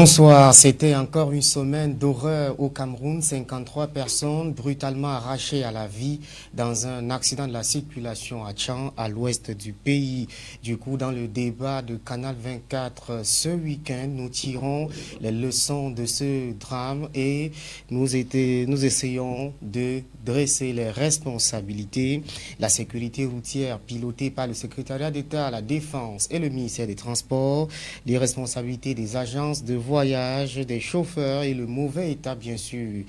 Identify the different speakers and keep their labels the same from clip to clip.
Speaker 1: Bonsoir, c'était encore une semaine d'horreur au Cameroun. 53 personnes brutalement arrachées à la vie dans un accident de la circulation à Tchang, à l'ouest du pays. Du coup, dans le débat de Canal 24 ce week-end, nous tirons les leçons de ce drame et nous essayons de dresser les responsabilités. La sécurité routière pilotée par le secrétariat d'État à la Défense et le ministère des Transports, les responsabilités des agences de voyage, des chauffeurs et le mauvais état bien sûr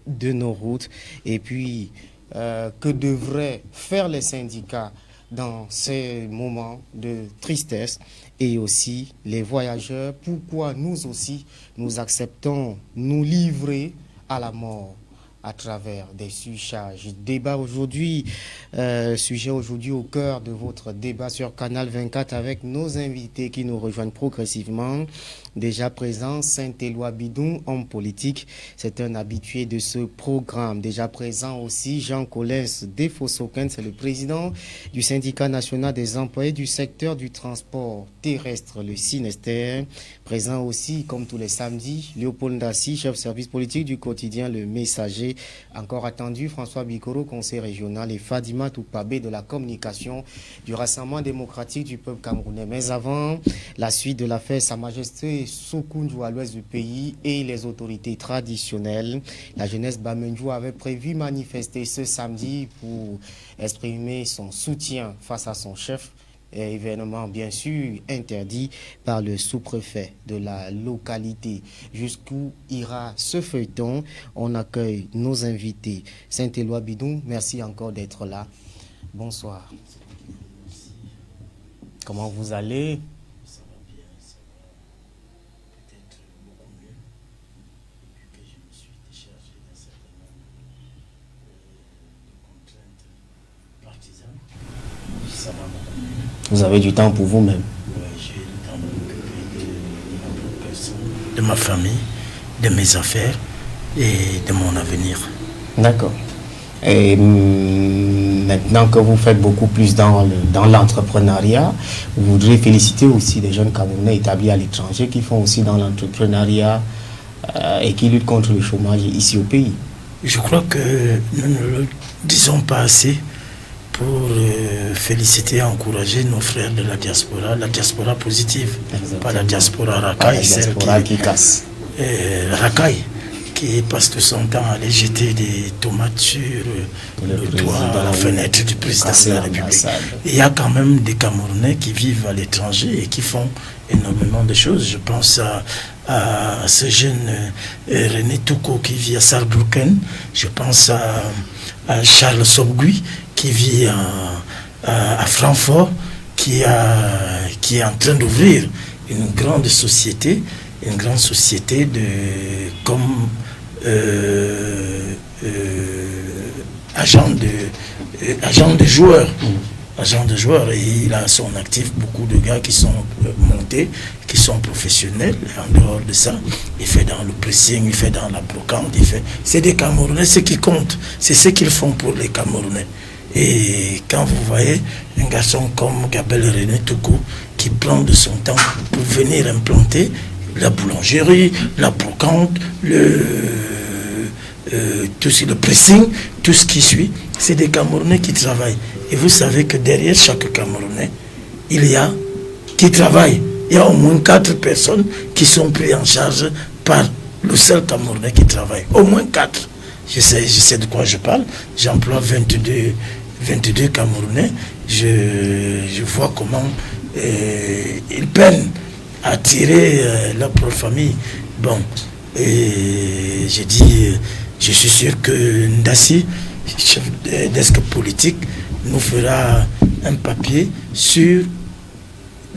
Speaker 1: de nos routes. Et puis, que devraient faire les syndicats dans ces moments de tristesse et aussi les voyageurs? Pourquoi nous aussi, nous acceptons nous livrer à la mort à travers des surcharges? Débat aujourd'hui, sujet aujourd'hui au cœur de votre débat sur Canal 24 avec nos invités qui nous rejoignent progressivement. Déjà présent, Saint-Éloi Bidou, homme politique, c'est un habitué de ce programme. Déjà présent aussi, Jean Collins Defosoken, c'est le président du syndicat national des employés du secteur du transport terrestre, le Sinester. Présent aussi, comme tous les samedis, Léopold Ndassi, chef service politique du quotidien Le Messager. Encore attendu, François Bikoro, conseiller régional, et Fadima Toupabé de la communication du Rassemblement démocratique du peuple camerounais. Mais avant, la suite de l'affaire Sa Majesté Sokoundjou à l'ouest du pays et les autorités traditionnelles. La jeunesse Bamendjou avait prévu manifester ce samedi pour exprimer son soutien face à son chef. Événement bien sûr interdit par le sous-préfet de la localité. Jusqu'où ira ce feuilleton? On accueille nos invités. Saint-Éloi Bidou, merci encore d'être là. Bonsoir. Comment vous allez?
Speaker 2: Ça va bien, ça va peut-être beaucoup mieux depuis que je me suis déchargé d'un certain nombre de contraintes partisanes. Ça va beaucoup mieux.
Speaker 1: Vous avez du temps pour vous-même?
Speaker 2: Oui, j'ai le temps de m'occuper de ma propre personne, de ma famille, de mes affaires et de mon avenir.
Speaker 1: D'accord. Et maintenant que vous faites beaucoup plus dans l'entrepreneuriat, vous voudrez féliciter aussi des jeunes Camerounais établis à l'étranger qui font aussi dans l'entrepreneuriat et qui luttent contre le chômage ici au pays.
Speaker 2: Je crois que nous ne le disons pas assez pour féliciter et encourager nos frères de la diaspora positive. Exactement. Pas la diaspora racaille,
Speaker 1: la diaspora qui casse.
Speaker 2: Racaille, qui passe tout son temps à aller jeter des tomates sur le toit, dans la fenêtre du président de la République. Il y a quand même des Camerounais qui vivent à l'étranger et qui font énormément de choses. Je pense à ce jeune René Touko qui vit à Saarbrücken. Je pense à Charles Sobgui qui vit à Francfort, qui est en train d'ouvrir une grande société comme agent de joueurs. Et il a à son actif beaucoup de gars qui sont montés, qui sont professionnels. Et en dehors de ça, il fait dans le pressing, il fait dans la brocante, c'est des Camerounais, ce qui compte, c'est ce qu'ils font pour les Camerounais. Et quand vous voyez un garçon comme Gabel René Toukou qui prend de son temps pour venir implanter la boulangerie, la brocante, tout le pressing, tout ce qui suit, c'est des Camerounais qui travaillent. Et vous savez que derrière chaque Camerounais, il y a qui travaille. Il y a au moins 4 personnes qui sont prises en charge par le seul Camerounais qui travaille. Au moins 4. Je sais de quoi je parle. J'emploie 22 Camerounais. Je vois comment ils peinent à tirer leur propre famille. Bon, et je dis, je suis sûr que Ndassi, chef de desk politique, nous fera un papier sur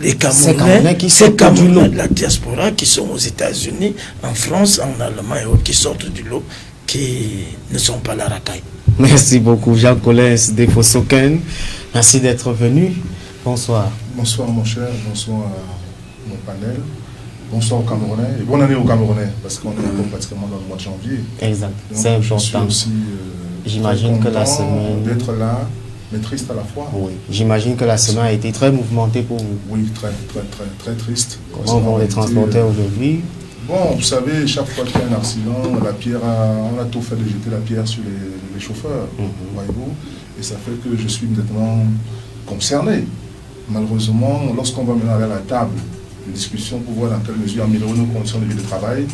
Speaker 2: les Camerounais, ces Camerounais de la diaspora qui sont aux États-Unis, en France, en Allemagne et autres, qui sortent du lot, qui ne sont pas la racaille.
Speaker 1: Merci beaucoup, Jean Collins Defosoken. Merci d'être venu. Bonsoir.
Speaker 3: Bonsoir, mon cher. Bonsoir à mon panel. Bonsoir aux Camerounais. Et bonne année aux Camerounais, parce qu'on est pratiquement dans le mois de janvier.
Speaker 1: Exact. C'est important. J'imagine que la semaine.
Speaker 3: D'être là, mais triste à la fois.
Speaker 1: Oui. J'imagine que la semaine a été très mouvementée pour vous.
Speaker 3: Oui, très triste.
Speaker 1: Comment vont les transporteurs aujourd'hui?
Speaker 3: Bon, vous savez, chaque fois qu'il y a un accident, on a tout fait de jeter la pierre sur les chauffeurs, voyez-vous, et ça fait que je suis immédiatement concerné. Malheureusement, lorsqu'on va maintenant aller à la table de discussion pour voir dans quelle mesure améliorer nos conditions de vie de travail,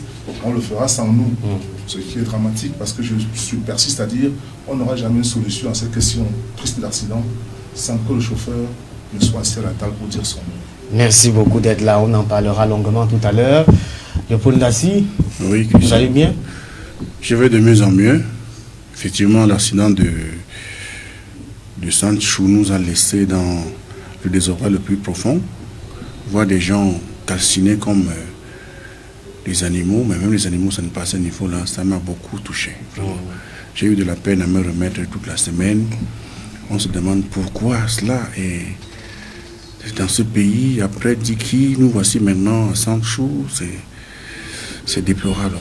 Speaker 3: on le fera sans nous, ce qui est dramatique parce que je persiste à dire on n'aura jamais une solution à cette question triste d'accident sans que le chauffeur ne soit assis à la table pour dire son mot.
Speaker 1: Merci beaucoup d'être là, on en parlera longuement tout à l'heure. Le Pondassi,
Speaker 4: oui,
Speaker 1: vous allez bien?
Speaker 4: Je vais de mieux en mieux. Effectivement, l'accident de Sanchou nous a laissé dans le désordre le plus profond. Voir des gens calcinés comme des animaux, mais même les animaux, ça ne passe à ce niveau-là, ça m'a beaucoup touché. J'ai eu de la peine à me remettre toute la semaine. On se demande pourquoi cela. Et dans ce pays, après Diki, nous voici maintenant à Sanchou, c'est déplorable.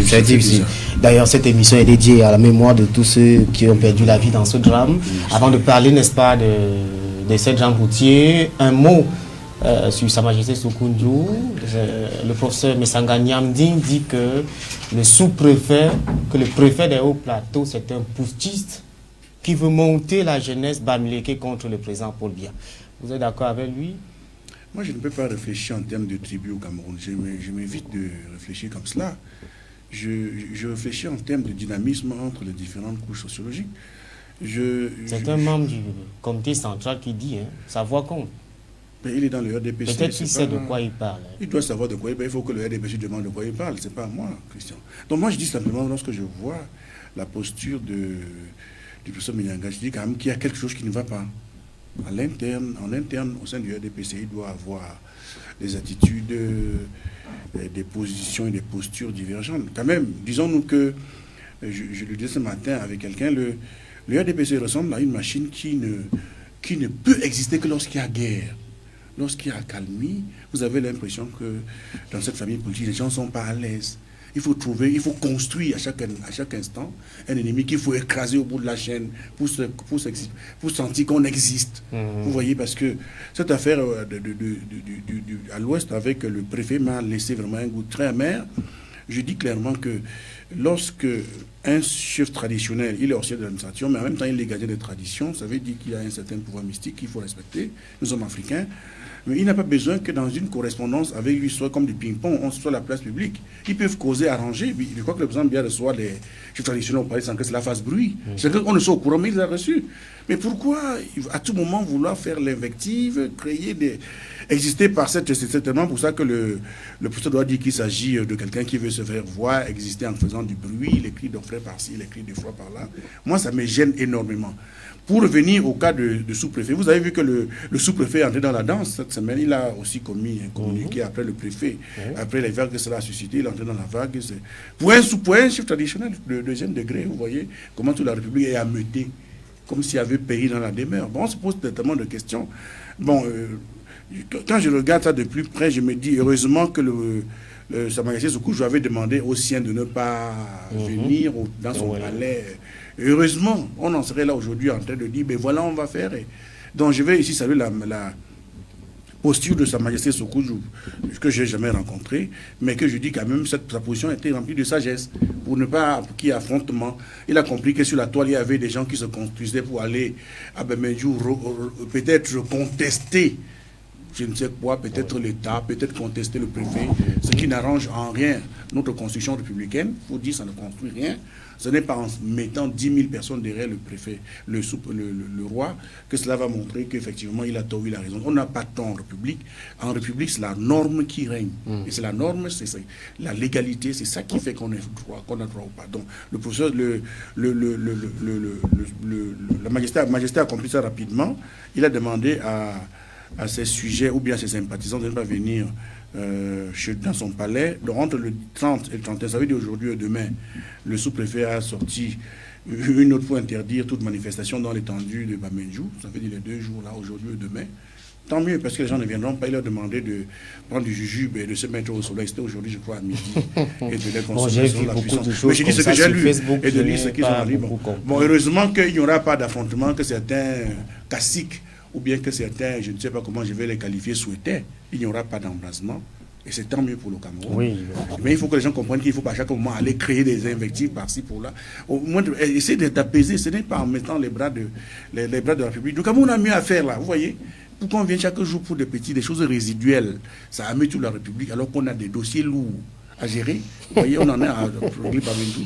Speaker 1: C'est difficile. D'ailleurs, cette émission est dédiée à la mémoire de tous ceux qui ont perdu la vie dans ce drame. Avant de parler, n'est-ce pas, de cette Jean Boutier, un mot sur Sa Majesté Soukoundjou. Le professeur Messanga Nyamding dit que le sous-préfet, que le préfet des Hauts-Plateaux, c'est un putschiste qui veut monter la jeunesse bamileke contre le président Paul Biya. Vous êtes d'accord avec lui?
Speaker 4: Moi, je ne peux pas réfléchir en termes de tribu au Cameroun. Je m'évite de réfléchir comme cela. Je réfléchis en termes de dynamisme entre les différentes couches sociologiques.
Speaker 1: C'est un membre du comité central qui dit, hein, sa voix compte.
Speaker 4: Il est dans le RDPC.
Speaker 1: Peut-être qu'il sait de quoi il parle.
Speaker 4: Il doit savoir de quoi il parle. Il faut que le RDPC demande de quoi il parle. Ce n'est pas moi, Christian. Donc moi, je dis simplement, lorsque je vois la posture du professeur Minyanga, je dis quand même qu'il y a quelque chose qui ne va pas. En interne, au sein du RDPC, il doit avoir des attitudes, des positions et des postures divergentes. Quand même, disons-nous que, je le disais ce matin avec quelqu'un, le RDPC ressemble à une machine qui ne peut exister que lorsqu'il y a guerre. Lorsqu'il y a accalmie, vous avez l'impression que dans cette famille politique, les gens ne sont pas à l'aise. Il faut construire à chaque instant un ennemi qu'il faut écraser au bout de la chaîne pour sentir qu'on existe. Vous voyez, parce que cette affaire à l'ouest avec le préfet m'a laissé vraiment un goût très amer. Je dis clairement que lorsque un chef traditionnel, il est officier de l'administration, mais en même temps il est gardien de tradition, ça veut dire qu'il y a un certain pouvoir mystique qu'il faut respecter. Nous sommes africains. Mais il n'a pas besoin que dans une correspondance avec lui, soit comme du ping-pong, on soit la place publique. Ils peuvent causer, arranger. Je crois que le président Biya reçoit les chefs traditionnels au palais sans que cela fasse bruit. C'est qu'on ne soit au courant, mais il les a reçus. Mais pourquoi, à tout moment, vouloir faire l'invective, exister par c'est certainement pour ça que le professeur doit dire qu'il s'agit de quelqu'un qui veut se faire voir, exister en faisant du bruit, les cris d'orfraie par-ci, les cris de froid par-là. Moi, ça me gêne énormément. Pour revenir au cas de sous-préfet, vous avez vu que le sous-préfet est entré dans la danse cette semaine. Il a aussi commis un communiqué après le préfet. Après les vagues que cela a suscité, il est entré dans la vague. Pour un chef traditionnel de deuxième degré, vous voyez comment toute la République est ameutée, comme s'il y avait pays dans la demeure. Bon, on se pose tellement de questions. Bon, quand je regarde ça de plus près, je me dis heureusement que Sa Majesté Soukoundjou avait demandé aux siens de ne pas venir dans son palais. Heureusement, on en serait là aujourd'hui en train de dire, ben voilà, on va faire. Donc je vais ici saluer la posture de Sa Majesté Soukoundjou, que je n'ai jamais rencontré, mais que je dis quand même, sa position était remplie de sagesse, pour ne pas qu'il y ait affrontement. Il a compris que sur la toile, il y avait des gens qui se construisaient pour aller à Bamendjou, peut-être contester, je ne sais quoi, peut-être l'État, peut-être contester le préfet, ce qui n'arrange en rien notre constitution républicaine. Il faut dire que ça ne construit rien. Ce n'est pas en mettant 10 000 personnes derrière le préfet, le roi, que cela va montrer qu'effectivement il a tort, il a raison. On n'a pas tort en République. En République, c'est la norme qui règne. Et c'est la norme, c'est la légalité, c'est ça qui fait qu'on a droit ou pas. Donc, le professeur, la majesté a compris ça rapidement. Il a demandé à ses sujets ou bien à ses sympathisants de ne pas venir dans son palais. Donc, entre le 30 et le 31, ça veut dire aujourd'hui et demain, le sous-préfet a sorti une autre pour interdire toute manifestation dans l'étendue de Bamendjou. Ça veut dire les 2 jours là, aujourd'hui et demain. Tant mieux, parce que les gens ne viendront pas. Il leur demander de prendre du jujube et de se mettre au soleil. C'était aujourd'hui, je crois, à midi. Et de les consommer sur la puissance. Mais j'ai dit ce que j'ai lu et de lire ce qu'ils ont lu. Bon, heureusement qu'il n'y aura pas d'affrontement, que certains caciques ou bien que certains, je ne sais pas comment je vais les qualifier, souhaitaient. Il n'y aura pas d'embrasement. Et c'est tant mieux pour le Cameroun.
Speaker 1: Oui.
Speaker 4: Mais il faut que les gens comprennent qu'il ne faut pas à chaque moment aller créer des invectives par-ci, par-là. Au moins, essayer d'apaiser. Ce n'est pas en mettant les bras de la République. Le Cameroun a mieux à faire là, vous voyez. Pourquoi on vient chaque jour pour des choses résiduelles? Ça amène toute la République alors qu'on a des dossiers lourds à gérer. Vous voyez, on en est à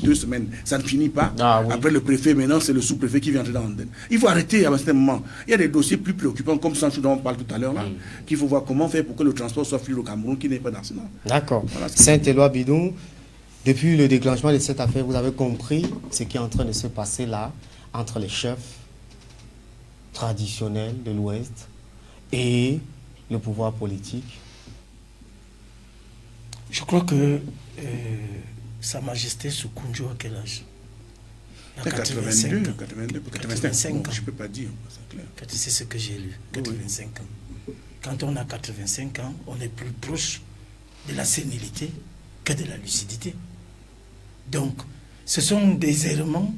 Speaker 4: 2 semaines. Ça ne finit pas.
Speaker 1: Ah, oui.
Speaker 4: Après le préfet, maintenant, c'est le sous-préfet qui vient entrer dans l'antenne. Il faut arrêter à un certain moment. Il y a des dossiers plus préoccupants, comme Sancho dont on parle tout à l'heure, là, qu'il faut voir comment faire pour que le transport soit fluide au Cameroun, qui n'est pas d'arsenal.
Speaker 1: D'accord.
Speaker 4: Voilà,
Speaker 1: Saint-Éloi Bidon, depuis le déclenchement de cette affaire, vous avez compris ce qui est en train de se passer là, entre les chefs traditionnels de l'Ouest et le pouvoir politique.
Speaker 2: Je crois que Sa Majesté Soukoundjou a quel âge? Il a
Speaker 4: 82,
Speaker 2: 85 ans.
Speaker 4: Je ne peux pas dire, c'est clair.
Speaker 2: C'est ce que j'ai lu, 85 ans. Quand on a 85 ans, on est plus proche de la sénilité que de la lucidité. Donc, ce sont des éléments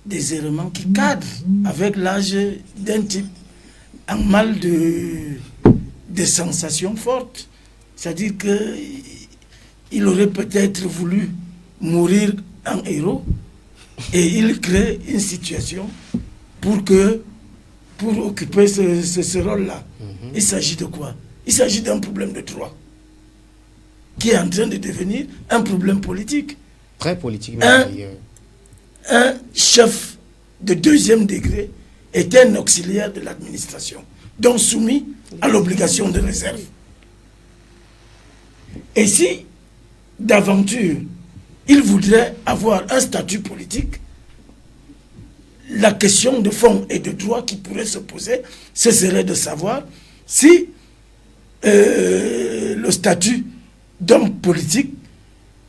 Speaker 2: qui cadrent avec l'âge d'un type en mal de sensations fortes. C'est-à-dire qu'il aurait peut-être voulu mourir en héros et il crée une situation pour occuper ce rôle-là. Il s'agit de quoi? Il s'agit d'un problème de droit qui est en train de devenir un problème politique.
Speaker 1: Très politique, d'ailleurs.
Speaker 2: Un chef de 2e degré est un auxiliaire de l'administration, donc soumis à l'obligation de réserve. Et si, d'aventure, il voudrait avoir un statut politique, la question de fond et de droit qui pourrait se poser, ce serait de savoir si le statut d'homme politique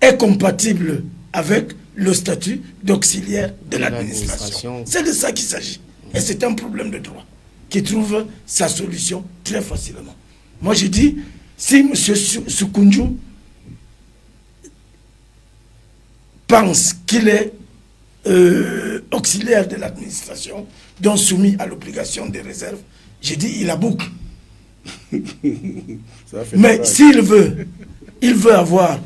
Speaker 2: est compatible avec le statut d'auxiliaire de l'administration. C'est de ça qu'il s'agit. Et c'est un problème de droit qui trouve sa solution très facilement. Moi, je dis, si M. Soukoundjou pense qu'il est auxiliaire de l'administration, donc soumis à l'obligation des réserves, j'ai dit, il a boucle. Mais s'il veut, il veut avoir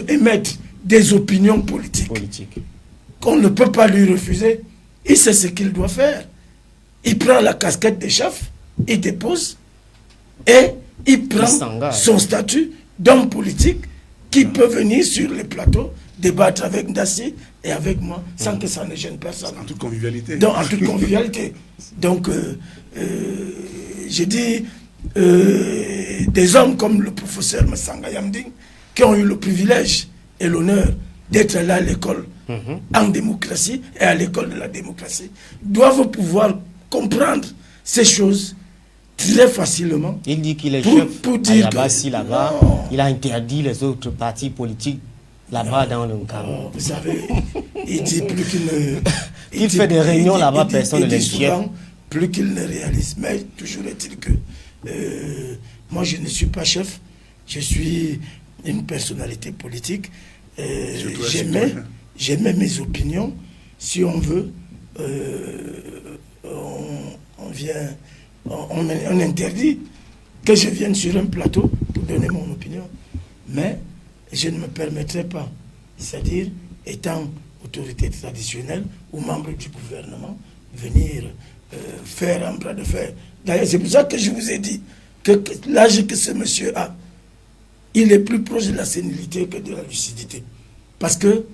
Speaker 2: émettre des opinions politiques qu'on ne peut pas lui refuser, il sait ce qu'il doit faire. Il prend la casquette des chefs, il dépose et il prend son statut d'homme politique qui peut venir sur les plateaux débattre avec Ndassi et avec moi sans que ça ne gêne personne.
Speaker 4: En toute convivialité.
Speaker 2: Donc, en toute convivialité. Donc, je dis, des hommes comme le professeur Massanga Yamding, qui ont eu le privilège et l'honneur d'être là à l'école en démocratie et à l'école de la démocratie, doivent pouvoir comprendre ces choses très facilement.
Speaker 1: Il dit qu'il est chef
Speaker 2: pour dire
Speaker 1: là-bas, il a interdit les autres partis politiques là-bas dans le Cameroun.
Speaker 2: Vous savez, il dit plus qu'il ne...
Speaker 1: Il fait des réunions là-bas, personne ne l'inquiète.
Speaker 2: Plus qu'il ne réalise. Mais toujours est-il que moi je ne suis pas chef, je suis une personnalité politique. J'aimais mes opinions. Si on veut, on interdit que je vienne sur un plateau pour donner mon opinion. Mais je ne me permettrai pas, c'est-à-dire étant autorité traditionnelle ou membre du gouvernement, venir faire un bras de fer. D'ailleurs, c'est pour ça que je vous ai dit que l'âge que ce monsieur a, il est plus proche de la sénilité que de la lucidité. Parce que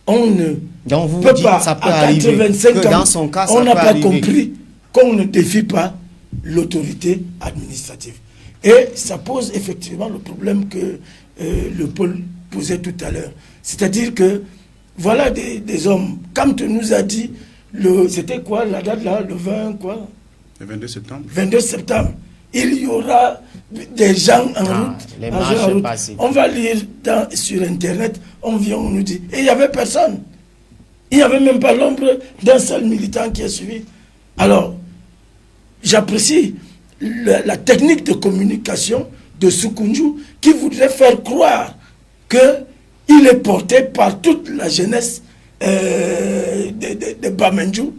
Speaker 2: on ne peut pas, à 85 ans,
Speaker 1: dans son cas,
Speaker 2: on n'a pas compris qu'on ne défie pas l'autorité administrative. Et ça pose effectivement le problème que le Paul posait tout à l'heure. C'est-à-dire que voilà des hommes, comme tu nous as dit, c'était quoi la date là, le 20 quoi?
Speaker 4: Le 22 septembre.
Speaker 2: 22 septembre. Il y aura des gens en route.
Speaker 1: Les marches passées.
Speaker 2: On va lire sur Internet, on vient, on nous dit. Et il n'y avait personne. Il n'y avait même pas l'ombre d'un seul militant qui a suivi. Alors, j'apprécie la technique de communication de Soukoundjou qui voudrait faire croire qu'il est porté par toute la jeunesse de Bamendjou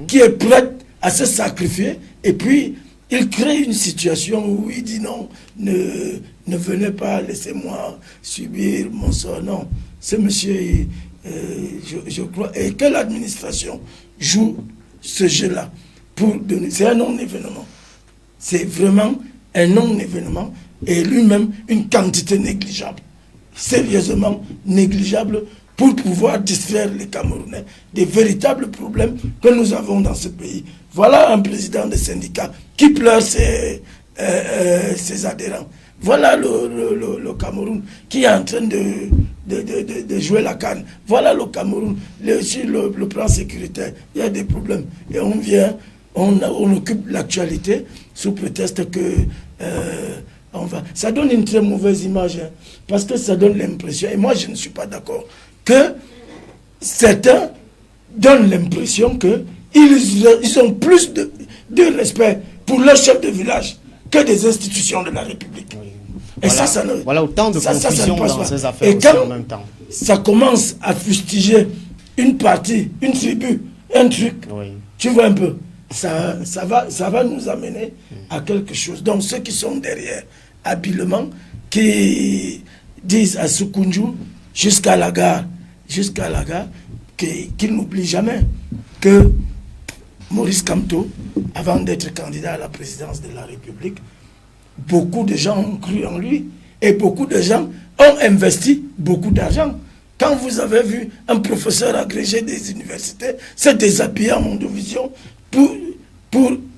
Speaker 2: qui est prête à se sacrifier et puis il crée une situation où il dit non, ne venez pas, laissez-moi subir mon sort. Non, ce monsieur, je crois, et que l'administration joue ce jeu-là pour donner. C'est un non-événement. C'est vraiment un non-événement et lui-même une quantité négligeable, sérieusement négligeable pour pouvoir distraire les Camerounais des véritables problèmes que nous avons dans ce pays. Voilà un président de syndicat qui pleure ses adhérents. Voilà le Cameroun qui est en train de jouer la canne. Voilà le Cameroun. Sur le plan sécuritaire, il y a des problèmes. Et on vient, on occupe l'actualité sous prétexte que on va. Ça donne une très mauvaise image, hein, parce que ça donne l'impression, et moi je ne suis pas d'accord, que certains donnent l'impression qu'ils ont plus de respect pour leur chef de village que des institutions de la République.
Speaker 1: Oui.
Speaker 2: Et
Speaker 1: voilà,
Speaker 2: ça
Speaker 1: voilà autant de confusion dans ces affaires
Speaker 2: et
Speaker 1: aussi
Speaker 2: quand
Speaker 1: en même temps.
Speaker 2: Ça commence à fustiger une partie, une tribu, un truc,
Speaker 1: Oui.
Speaker 2: tu vois un peu, ça va nous amener à quelque chose. Donc ceux qui sont derrière, habilement, qui disent à Soukoundjou, jusqu'à la gare, qu'il n'oublie jamais que Maurice Kamto, avant d'être candidat à la présidence de la République, beaucoup de gens ont cru en lui et beaucoup de gens ont investi beaucoup d'argent. Quand vous avez vu un professeur agrégé des universités se déshabiller en Mondovision pour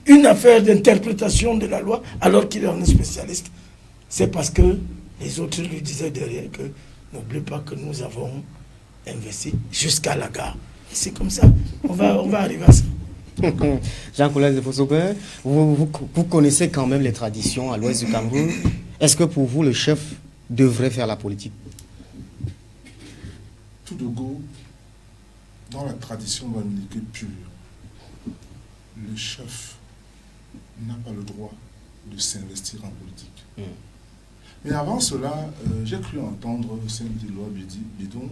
Speaker 2: une affaire d'interprétation de la loi alors qu'il est un spécialiste, c'est parce que les autres lui disaient derrière que n'oublie pas que nous avons investi jusqu'à la gare. Et c'est comme ça, on va arriver à ça.
Speaker 1: Jean-Colin de Fossoguin, vous connaissez quand même les traditions à l'ouest du Cameroun. Est-ce que pour vous, le chef devrait faire la politique?
Speaker 3: Tout de go, dans la tradition dominicaine pure, le chef n'a pas le droit de s'investir en politique. Mais avant cela, j'ai cru entendre Saint-Éloi Bidon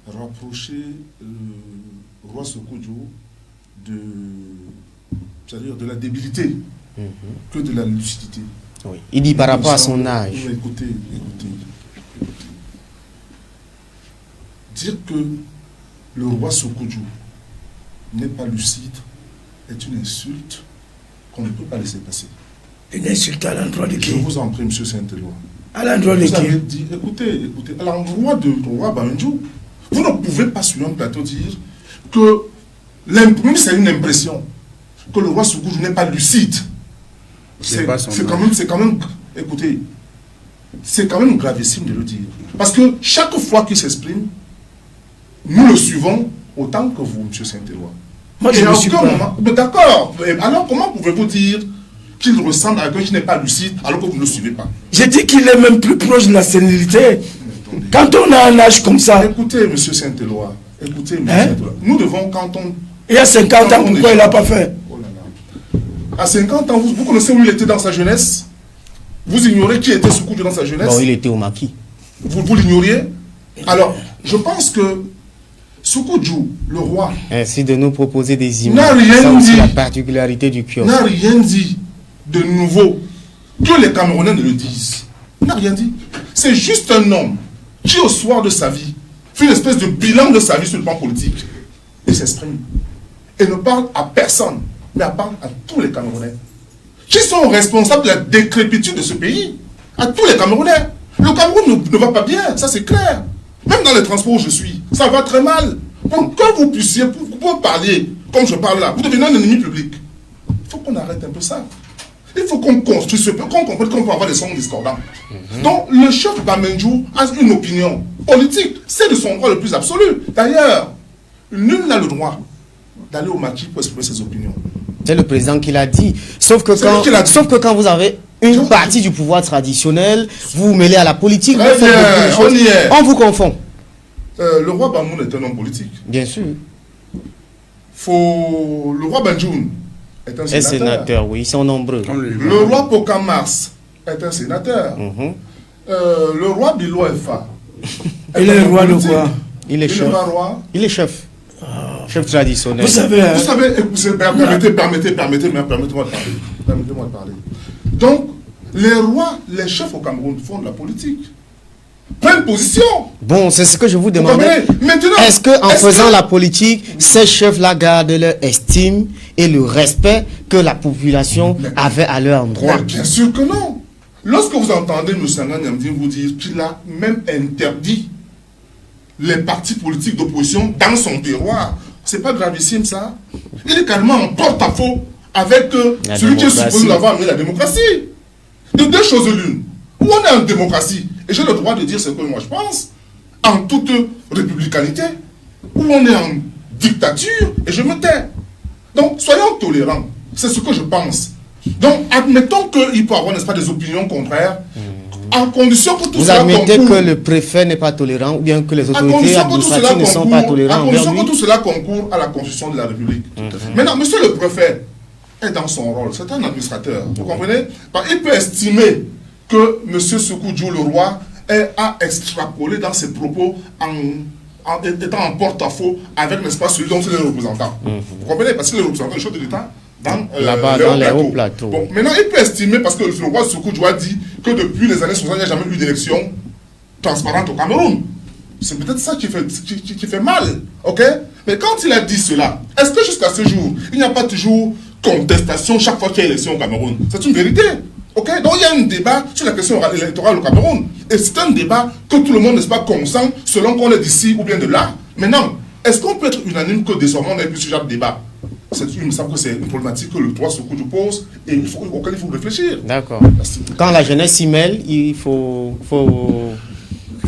Speaker 3: rapprocher le roi Sokoudjou c'est-à-dire de la débilité que de la lucidité.
Speaker 1: Oui. Il dit par rapport à son âge.
Speaker 3: Écoutez. Dire que le roi Sokoudjou n'est pas lucide est une insulte qu'on ne peut pas laisser passer.
Speaker 2: Une insulte à l'endroit de qui?
Speaker 3: Je vous en prie, M. Saint-Éloi.
Speaker 2: À l'endroit de qui?
Speaker 3: Vous avez dit, écoutez, à l'endroit de roi Bamendjou, vous ne pouvez pas sur un plateau dire que c'est une impression que le roi Sokoudjou n'est pas lucide. C'est quand même, écoutez, c'est quand même gravissime de le dire. Parce que chaque fois qu'il s'exprime, nous le suivons autant que vous, M. Saint-Éloi.
Speaker 2: Moi, je ne suis pas.
Speaker 3: D'accord. Alors, comment pouvez-vous dire qu'il ressemble à quelqu'un qui n'est pas lucide alors que vous ne le suivez pas?
Speaker 2: J'ai dit qu'il est même plus proche de la sénilité. Quand on a un âge comme ça...
Speaker 3: Écoutez, M. Saint-Éloi. Écoutez, M. Saint-Éloi. Nous devons, quand on...
Speaker 2: Il y a 50 ans, pourquoi il n'a pas fait?
Speaker 3: Oh là là. À 50 ans, vous connaissez où il était dans sa jeunesse? Vous ignorez qui était Sokoudjou dans sa jeunesse?
Speaker 1: Bon, il était au maquis.
Speaker 3: Vous l'ignoriez? Alors, je pense que Sokoudjou, le roi...
Speaker 1: Ainsi de nous proposer des images.
Speaker 3: N'a rien dit.
Speaker 1: C'est la particularité du kiosque.
Speaker 3: N'a rien dit de nouveau que les Camerounais ne le disent. N'a rien dit. C'est juste un homme qui, au soir de sa vie, fait une espèce de bilan de sa vie sur le plan politique et s'exprime. Et ne parle à personne, mais parle à tous les Camerounais qui sont responsables de la décrépitude de ce pays. À tous les Camerounais. Le Cameroun ne va pas bien, ça c'est clair. Même dans les transports où je suis, ça va très mal. Pour que vous puissiez, pour parler comme je parle là, vous devenez un ennemi public. Il faut qu'on arrête un peu ça. Il faut qu'on construise ce peu, qu'on comprenne qu'on peut avoir des sons discordants. Donc, le chef Bamendjou a une opinion politique. C'est de son droit le plus absolu. D'ailleurs, nul n'a le droit d'aller au maquis pour exprimer ses opinions.
Speaker 1: C'est le président qui l'a dit. Sauf que quand vous avez une partie du pouvoir traditionnel, vous vous mêlez à la politique, vous faites beaucoup de choses. On vous confond.
Speaker 3: Le roi Bamoun est un homme politique.
Speaker 1: Bien sûr.
Speaker 3: Le roi Banjoun est un sénateur.
Speaker 1: Un sénateur, oui, ils sont nombreux.
Speaker 3: Le roi Pokamars est un sénateur. Le roi Bilo Efa.
Speaker 2: Il est roi de quoi?
Speaker 1: Il est chef. Il est chef. Chef traditionnel.
Speaker 2: Vous savez,
Speaker 3: permettez-moi de parler. Permettez-moi de parler. Donc, les rois, les chefs au Cameroun font de la politique. Prennent position.
Speaker 1: Bon, c'est ce que je vous demandais.
Speaker 3: Maintenant,
Speaker 1: est-ce qu'en faisant la politique, ces chefs-là gardent leur estime et le respect que la population avait à leur endroit?
Speaker 3: Mais bien sûr que non. Lorsque vous entendez M. Senghane Nyamdi vous dire qu'il a même interdit les partis politiques d'opposition dans son terroir, c'est pas gravissime ça? Il est carrément en porte-à-faux avec celui qui est supposé d'avoir amené la démocratie. De deux choses l'une. Où on est en démocratie, et j'ai le droit de dire ce que moi je pense, en toute républicanité, où on est en dictature, et je me tais. Donc, soyons tolérants. C'est ce que je pense. Donc, admettons qu'il peut y avoir, n'est-ce pas, des opinions contraires, à condition que tout cela concourt.
Speaker 1: Vous admettez que le préfet n'est pas tolérant, ou bien que les autorités administratives ne sont pas tolérantes envers lui?
Speaker 3: À condition que tout cela concourt à la Constitution de la République. Maintenant, monsieur le préfet est dans son rôle. C'est un administrateur. Vous comprenez? Il peut estimer que M. Sékou-Djou, le roi, a extrapolé dans ses propos en étant en porte-à-faux avec, n'est-ce pas, celui dont il est le représentant. Vous comprenez? Parce qu'il est le représentant du chef de l'État
Speaker 1: là-bas, dans les hauts plateaux.
Speaker 3: Bon, maintenant, il peut estimer, parce que le roi Sékou-Djou a dit que depuis les années 60, il n'y a jamais eu d'élection transparente au Cameroun. C'est peut-être ça qui fait mal. Ok? Mais quand il a dit cela, est-ce que jusqu'à ce jour, il n'y a pas toujours contestation chaque fois qu'il y a élection au Cameroun? C'est une vérité. Ok? Donc il y a un débat sur la question électorale au Cameroun. Et c'est un débat que tout le monde, n'est-ce pas, consent selon qu'on est d'ici ou bien de là. Maintenant, est-ce qu'on peut être unanime que désormais on n'ait plus ce genre de débat? Il me semble que c'est une problématique que le droit Sékou-Djou pose et auquel il faut réfléchir.
Speaker 1: D'accord. Quand la jeunesse s'y mêle, il faut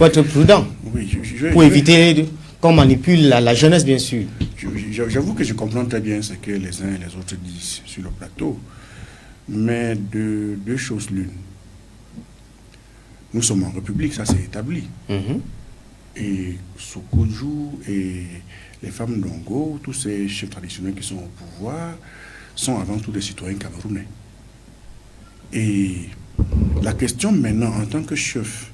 Speaker 1: être prudent.
Speaker 4: Oui,
Speaker 1: pour éviter qu'on manipule la jeunesse, bien sûr.
Speaker 4: J'avoue que je comprends très bien ce que les uns et les autres disent sur le plateau. Mais deux choses l'une. Nous sommes en République, ça c'est établi. Et Sékou-Djou et les femmes d'Ongo, tous ces chefs traditionnels qui sont au pouvoir, sont avant tout des citoyens camerounais. Et la question maintenant, en tant que chef,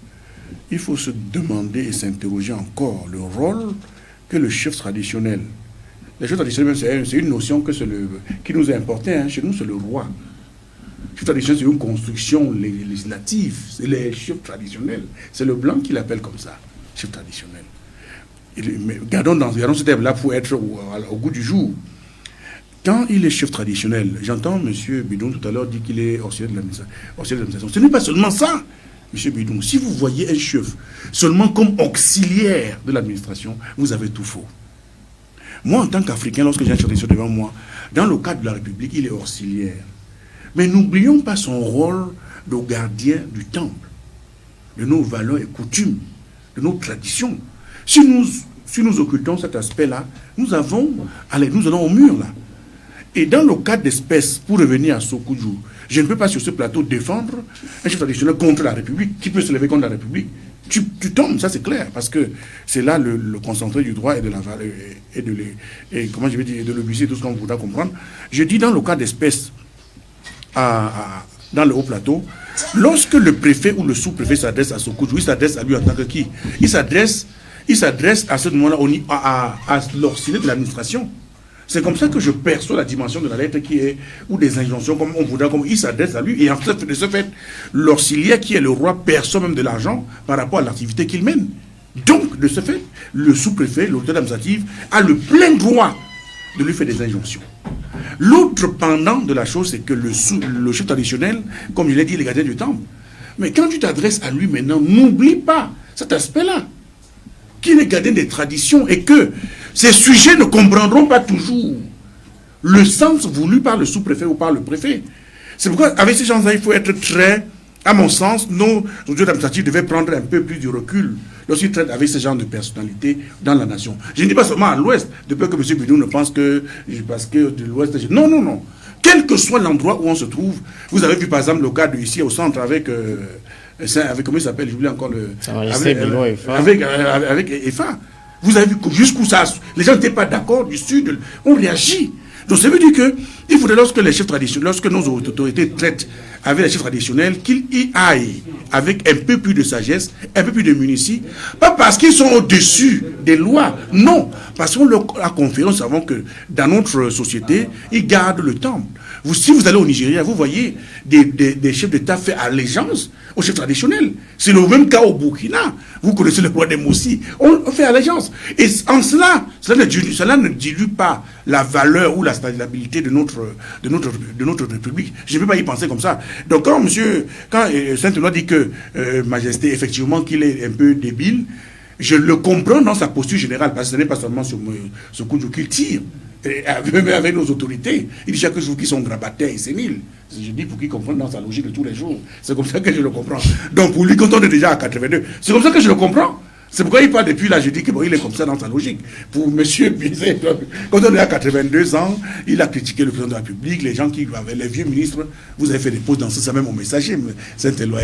Speaker 4: il faut se demander et s'interroger encore le rôle que le chef traditionnel. Le chef traditionnel, c'est une notion qui nous est importée. Hein. Chez nous, c'est le roi. Le chef traditionnel, c'est une construction législative. C'est les chefs traditionnels. C'est le blanc qui l'appelle comme ça, chef traditionnel. Mais gardons ce terme-là pour être au goût du jour. Quand il est chef traditionnel, j'entends M. Bidon tout à l'heure dire qu'il est auxiliaire de l'administration. Ce n'est pas seulement ça, M. Bidon. Si vous voyez un chef seulement comme auxiliaire de l'administration, vous avez tout faux. Moi, en tant qu'Africain, lorsque j'ai un chef traditionnel devant moi, dans le cadre de la République, il est auxiliaire. Mais n'oublions pas son rôle de gardien du temple, de nos valeurs et coutumes, de nos traditions. Si nous occultons cet aspect-là, nous allons au mur, là. Et dans le cas d'espèces, pour revenir à Sékou-Djou, je ne peux pas sur ce plateau défendre un chef traditionnel contre la République. Qui peut se lever contre la République? Tu tombes, ça c'est clair, parce que c'est là le concentré du droit et de la valeur, comment je vais dire, de l'obligé, tout ce qu'on voudra comprendre. Je dis dans le cas d'espèces, dans le haut plateau, lorsque le préfet ou le sous-préfet s'adresse à Sékou-Djou, il s'adresse à lui en tant que qui? Il s'adresse à ce moment-là à l'auxiliaire de l'administration. C'est comme ça que je perçois la dimension de la lettre ou des injonctions, comme on voudra, comme il s'adresse à lui. Et en fait, de ce fait, l'auxiliaire qui est le roi perçoit même de l'argent par rapport à l'activité qu'il mène. Donc, de ce fait, le sous-préfet, l'autorité administrative, a le plein droit de lui faire des injonctions. L'autre pendant de la chose, c'est que le chef traditionnel, comme je l'ai dit, il est gardien du temple. Mais quand tu t'adresses à lui maintenant, n'oublie pas cet aspect-là, qu'il est gardien des traditions et que ces sujets ne comprendront pas toujours le sens voulu par le sous-préfet ou par le préfet. C'est pourquoi, avec ces gens-là, il faut être très, à mon sens, nos autorités administratives devaient prendre un peu plus de recul lorsqu'ils traitent avec ce genre de personnalité dans la nation. Je ne dis pas seulement à l'Ouest, de peur que M. Bidou ne pense que, parce que de l'Ouest... Non, non, non. Quel que soit l'endroit où on se trouve, vous avez vu par exemple le cas ici au centre avec comment il s'appelle, j'oublie encore le... Avec EFA. Vous avez vu jusqu'où ça... Les gens n'étaient pas d'accord du Sud, on réagit. Donc ça veut dire que il faudrait, lorsque les chefs traditionnels, lorsque nos autorités traitent avec les chefs traditionnels, qu'ils y aillent avec un peu plus de sagesse, un peu plus de munitie, pas parce qu'ils sont au-dessus des lois, non, parce qu'on leur a conféré, nous savons que dans notre société, ils gardent le temple. Si vous allez au Nigeria, vous voyez des chefs d'État faire allégeance aux chefs traditionnels. C'est le même cas au Burkina. Vous connaissez le roi des Moussi. On fait allégeance. Et en cela ne dilue pas la valeur ou la stabilité de notre République. Je ne peux pas y penser comme ça. Donc quand Saint-Éloi dit que Majesté, effectivement, qu'il est un peu débile, je le comprends dans sa posture générale, parce que ce n'est pas seulement sur Koudjou qu'il tire, même avec nos autorités. Il dit chaque jour qu'ils sont grabataires et séniles. Je dis pour qu'ils comprennent dans sa logique de tous les jours. C'est comme ça que je le comprends. Donc pour lui, quand on est déjà à 82, c'est comme ça que je le comprends. C'est pourquoi il parle depuis là, je dis qu'il est comme ça dans sa logique. Pour M. Bizet, quand on est à 82 ans, il a critiqué le président de la République, les gens qui avaient, les vieux ministres, vous avez fait des pauses dans ce même au messager, Saint-Éloi.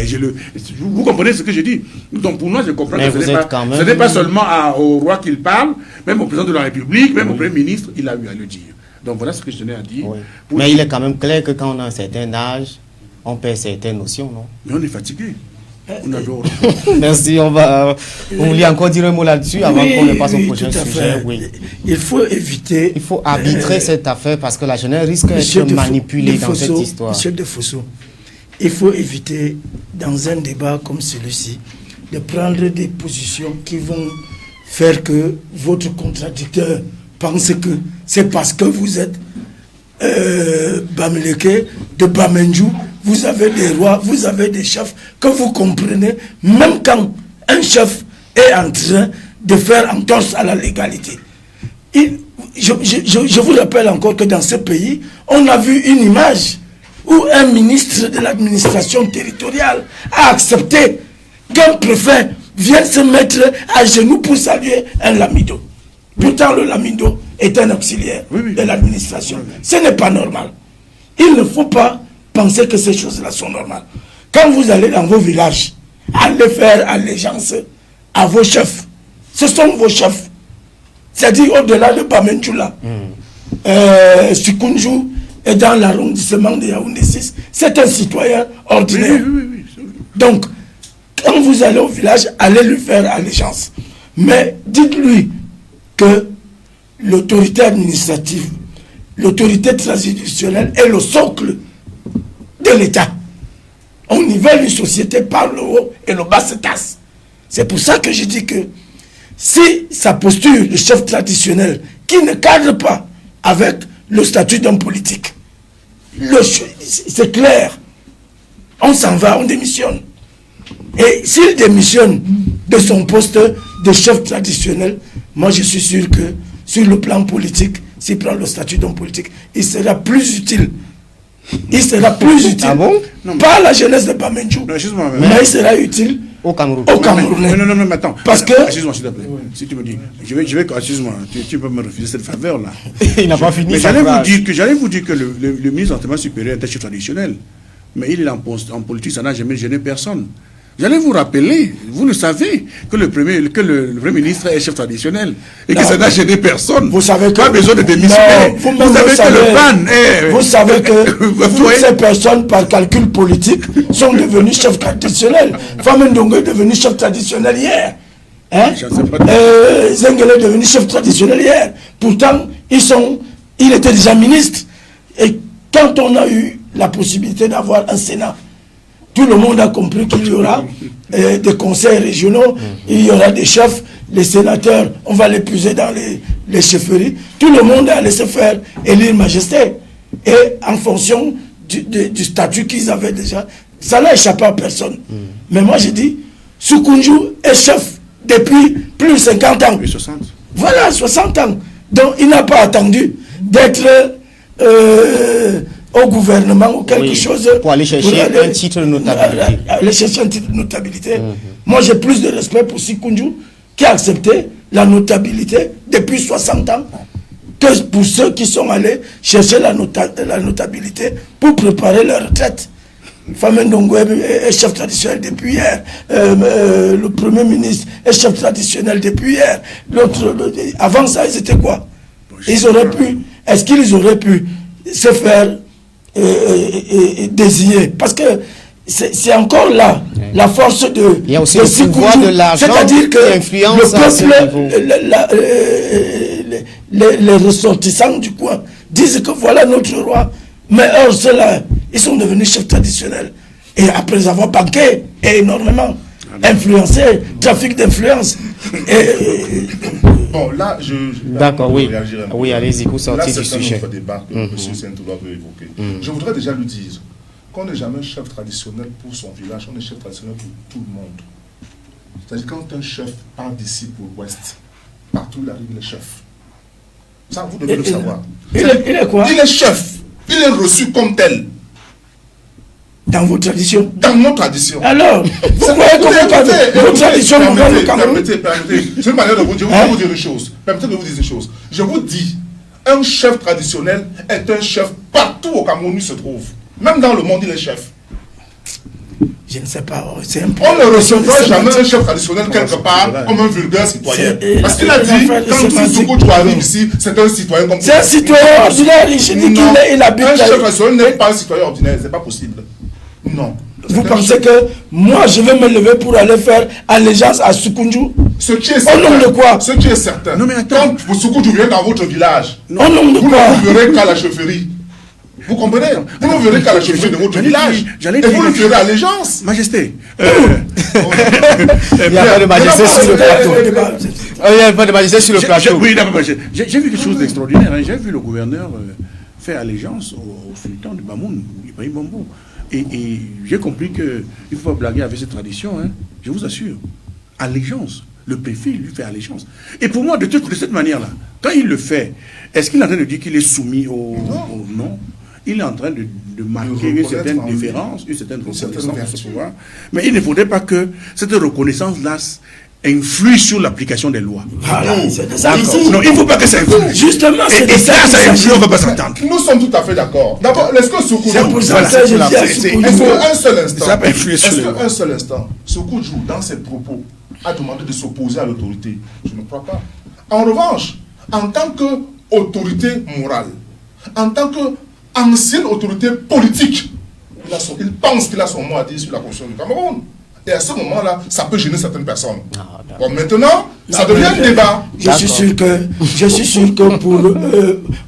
Speaker 4: Vous comprenez ce que je dis? Donc pour moi, je comprends que ce n'est pas seulement au roi qu'il parle, même au président de la République, même au Premier ministre, il a eu à le dire. Donc voilà ce que je tenais à dire.
Speaker 1: Oui. Mais il est quand même clair que quand on a un certain âge, on perd certaines notions, non?
Speaker 4: Mais on est fatigué. On adore.
Speaker 1: Merci, on voulait encore dire un mot là-dessus avant qu'on ne passe au prochain sujet. Oui.
Speaker 2: Il faut éviter...
Speaker 1: Il faut arbitrer cette affaire parce que la jeunesse risque d'être manipulée dans cette histoire.
Speaker 2: Monsieur De Fosso, il faut éviter, dans un débat comme celui-ci, de prendre des positions qui vont faire que votre contradicteur pense que c'est parce que vous êtes Bamileke de Bamenjou, vous avez des rois, vous avez des chefs, que vous comprenez, même quand un chef est en train de faire entorse à la légalité. Je vous rappelle encore que dans ce pays, on a vu une image où un ministre de l'administration territoriale a accepté qu'un préfet vienne se mettre à genoux pour saluer un lamido. Pourtant, le lamido est un auxiliaire de l'administration. Ce n'est pas normal. Il ne faut pas penser que ces choses-là sont normales. Quand vous allez dans vos villages, allez faire allégeance à vos chefs. Ce sont vos chefs. C'est-à-dire au-delà de Bamenjoula, Sikunju est dans l'arrondissement de Yaoundé 6. C'est un citoyen ordinaire. Donc, quand vous allez au village, allez lui faire allégeance. Mais dites-lui que l'autorité administrative, l'autorité traditionnelle est le socle de l'État. On nivelle une société par le haut et le bas se casse. C'est pour ça que je dis que si sa posture de chef traditionnel, qui ne cadre pas avec le statut d'homme politique, c'est clair, on s'en va, on démissionne. Et s'il démissionne de son poste de chef traditionnel, moi je suis sûr que sur le plan politique, s'il prend le statut d'homme politique, il sera plus utile. Il sera plus utile.
Speaker 1: Ah bon?
Speaker 2: Pas à la jeunesse de Bamenjou, mais il sera utile au Camerounais.
Speaker 4: Non, mais attends.
Speaker 2: Parce que...
Speaker 4: Excuse-moi, s'il te plaît. Si tu me dis, excuse-moi, tu peux me refuser cette faveur-là.
Speaker 1: Il n'a pas fini.
Speaker 4: Mais j'allais vous dire que le ministre de l'enseignement supérieur est un chef traditionnel. Mais il est en politique, ça n'a jamais gêné personne. J'allais vous rappeler, vous le savez, que le Premier ministre est chef traditionnel et que ça n'a gêné personne.
Speaker 2: Vous savez que...
Speaker 4: Pas besoin de démissionner.
Speaker 2: Vous savez que toutes ces personnes, par calcul politique, sont devenues chefs traditionnels. Famendongo est devenu chef traditionnel hier. Zengele est devenu chef traditionnel hier. Pourtant, il était déjà ministre. Et quand on a eu la possibilité d'avoir un Sénat, tout le monde a compris qu'il y aura des conseils régionaux, il y aura des chefs, les sénateurs, on va les puiser dans les chefferies. Tout le monde a laissé faire élire majesté. Et en fonction du statut qu'ils avaient déjà, ça n'a échappé à personne. Mais moi je dis, Sikunju est chef depuis plus de 50 ans.
Speaker 4: 60.
Speaker 2: Voilà, 60 ans. Donc il n'a pas attendu d'être... au gouvernement ou quelque chose
Speaker 1: pour aller chercher un titre de notabilité.
Speaker 2: Aller chercher un titre de notabilité. Moi, j'ai plus de respect pour Sikunju qui a accepté la notabilité depuis 60 ans que pour ceux qui sont allés chercher la notabilité pour préparer leur retraite. Famendongo est chef traditionnel depuis hier. Le Premier ministre est chef traditionnel depuis hier. Avant ça, ils étaient quoi? Ils auraient pu... Est-ce qu'ils auraient pu se faire désigner, parce que c'est encore là la force de
Speaker 1: Sikunju,
Speaker 2: c'est-à-dire que le peuple, les ressortissants du coin disent que voilà notre roi, Mais eux, ceux-là, ils sont devenus chefs traditionnels. Et après avoir banqué énormément, influencé, trafic d'influence.
Speaker 3: Bon, là,
Speaker 1: D'accord, oui.
Speaker 3: réagir un peu.
Speaker 1: Oui, allez-y, vous sortez
Speaker 3: Là,
Speaker 1: du
Speaker 3: c'est un
Speaker 1: sujet.
Speaker 3: autre débat que M. Saint-Toulois veut évoquer. Je voudrais déjà lui dire qu'on n'est jamais chef traditionnel pour son village, on est chef traditionnel pour tout le monde. C'est-à-dire quand un chef part d'ici pour l'Ouest, partout il arrive, il est chef. Ça, vous devez le savoir.
Speaker 2: Il est quoi?
Speaker 3: Il est chef. Il est reçu comme tel.
Speaker 2: Dans vos traditions?
Speaker 3: Dans nos traditions.
Speaker 2: Alors, vous voyez comment vos traditions gouvernent le Cameroun?
Speaker 3: Permettez. C'est une manière de vous dire. Je vais vous dire une chose. Permettez de vous dire une chose. Je vous dis, un chef traditionnel est un chef partout au Cameroun où il se trouve. Même dans le monde, il est chef.
Speaker 2: Je ne sais pas.
Speaker 3: On ne recevra jamais un chef traditionnel quelque part comme un vulgaire citoyen. Parce qu'il a dit, quand Soukou arrive ici, c'est un citoyen comme
Speaker 2: c'est un citoyen ordinaire. Je dis qu'il habite.
Speaker 3: Un chef traditionnel n'est pas un citoyen ordinaire. C'est pas possible. Non.
Speaker 2: Vous pensez que moi, je vais me lever pour aller faire allégeance à Soukoudjou?
Speaker 3: Ce qui est certain.
Speaker 2: Au nom de quoi?
Speaker 3: Ce qui est certain.
Speaker 4: Non, mais attends.
Speaker 3: Quand Soukoudjou vient dans votre village,
Speaker 2: Au nom de
Speaker 3: vous
Speaker 2: quoi?
Speaker 3: ne le verrez qu'à la chefferie. Vous comprenez? Vous ne verrez qu'à la chefferie de votre village. Et vous le ferez allégeance.
Speaker 4: Majesté.
Speaker 1: Il n'y a pas de majesté sur le plateau. Il n'y a pas de majesté sur le plateau.
Speaker 4: Oui, j'ai vu quelque chose d'extraordinaire. J'ai vu le gouverneur faire allégeance au sultan de Bamoun, Ibrahim Bambo. Et j'ai compris qu'il ne faut pas blaguer avec cette tradition, hein, je vous assure. Allégeance. Le préfet lui fait allégeance. Et pour moi, de cette manière-là, quand il le fait, est-ce qu'il est en train de dire qu'il est soumis au... Non. Il est en train de marquer une certaine différence, une certaine reconnaissance de ce pouvoir. Mais il ne faudrait pas que cette reconnaissance-là influe sur l'application des lois.
Speaker 2: Voilà, c'est ça.
Speaker 4: Non, il ne faut pas que ça influe.
Speaker 2: Justement, c'est
Speaker 4: et ça, ça influe, on ne va pas s'entendre.
Speaker 3: Nous sommes tout à fait d'accord. D'abord, est-ce que Soukoudjou...
Speaker 2: C'est pour ça que je dis à Soukoudjou...
Speaker 3: Est-ce qu'un seul instant...
Speaker 4: Ça peut influer sur les lois.
Speaker 3: Est-ce qu'un seul instant, Soukoudjou, dans ses propos, a demandé de s'opposer à l'autorité? Je ne crois pas. En revanche, en tant qu'autorité morale, en tant qu'ancienne autorité politique, il pense qu'il a son mot à dire sur la constitution du Cameroun. Et à ce moment-là, ça peut gêner certaines personnes. Bon, maintenant, ça devient un débat.
Speaker 2: Je suis sûr que pour...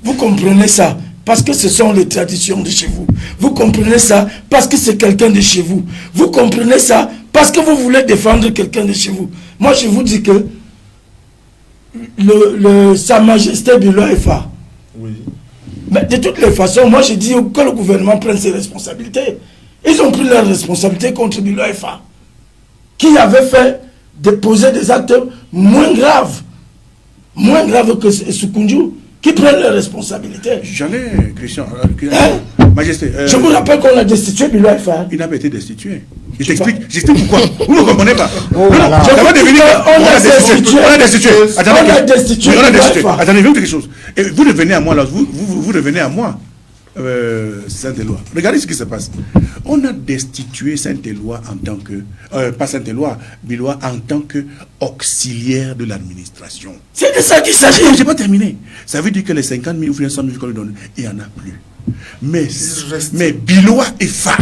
Speaker 2: vous comprenez ça parce que ce sont les traditions de chez vous. Vous comprenez ça parce que c'est quelqu'un de chez vous. Vous comprenez ça parce que vous voulez défendre quelqu'un de chez vous. Moi, je vous dis que Sa Majesté Biloa FA.
Speaker 3: Oui.
Speaker 2: Mais de toutes les façons, moi, je dis que le gouvernement prenne ses responsabilités. Ils ont pris leurs responsabilités contre Biloa FA, qui avait fait déposer des actes moins graves que Soukoudjou, qui prennent leurs responsabilités.
Speaker 4: J'allais, Christian, Majesté.
Speaker 2: Je vous rappelle qu'on a destitué Biloa FA.
Speaker 4: Il n'a pas été destitué. J'explique pourquoi. Vous ne comprenez pas.
Speaker 2: On a destitué.
Speaker 4: Attendez, quelque chose. Et vous revenez à moi là, vous revenez à moi. Saint-Éloi. Regardez ce qui se passe. On a destitué Saint-Éloi en tant que, pas Saint-Éloi, Biloa en tant que auxiliaire de l'administration.
Speaker 2: C'est de ça qu'il s'agit.
Speaker 4: Je n'ai pas terminé. Ça veut dire que les 50 000 ou 100 000 qu'on lui donne, il n'y en a plus. Mais Biloa est FA,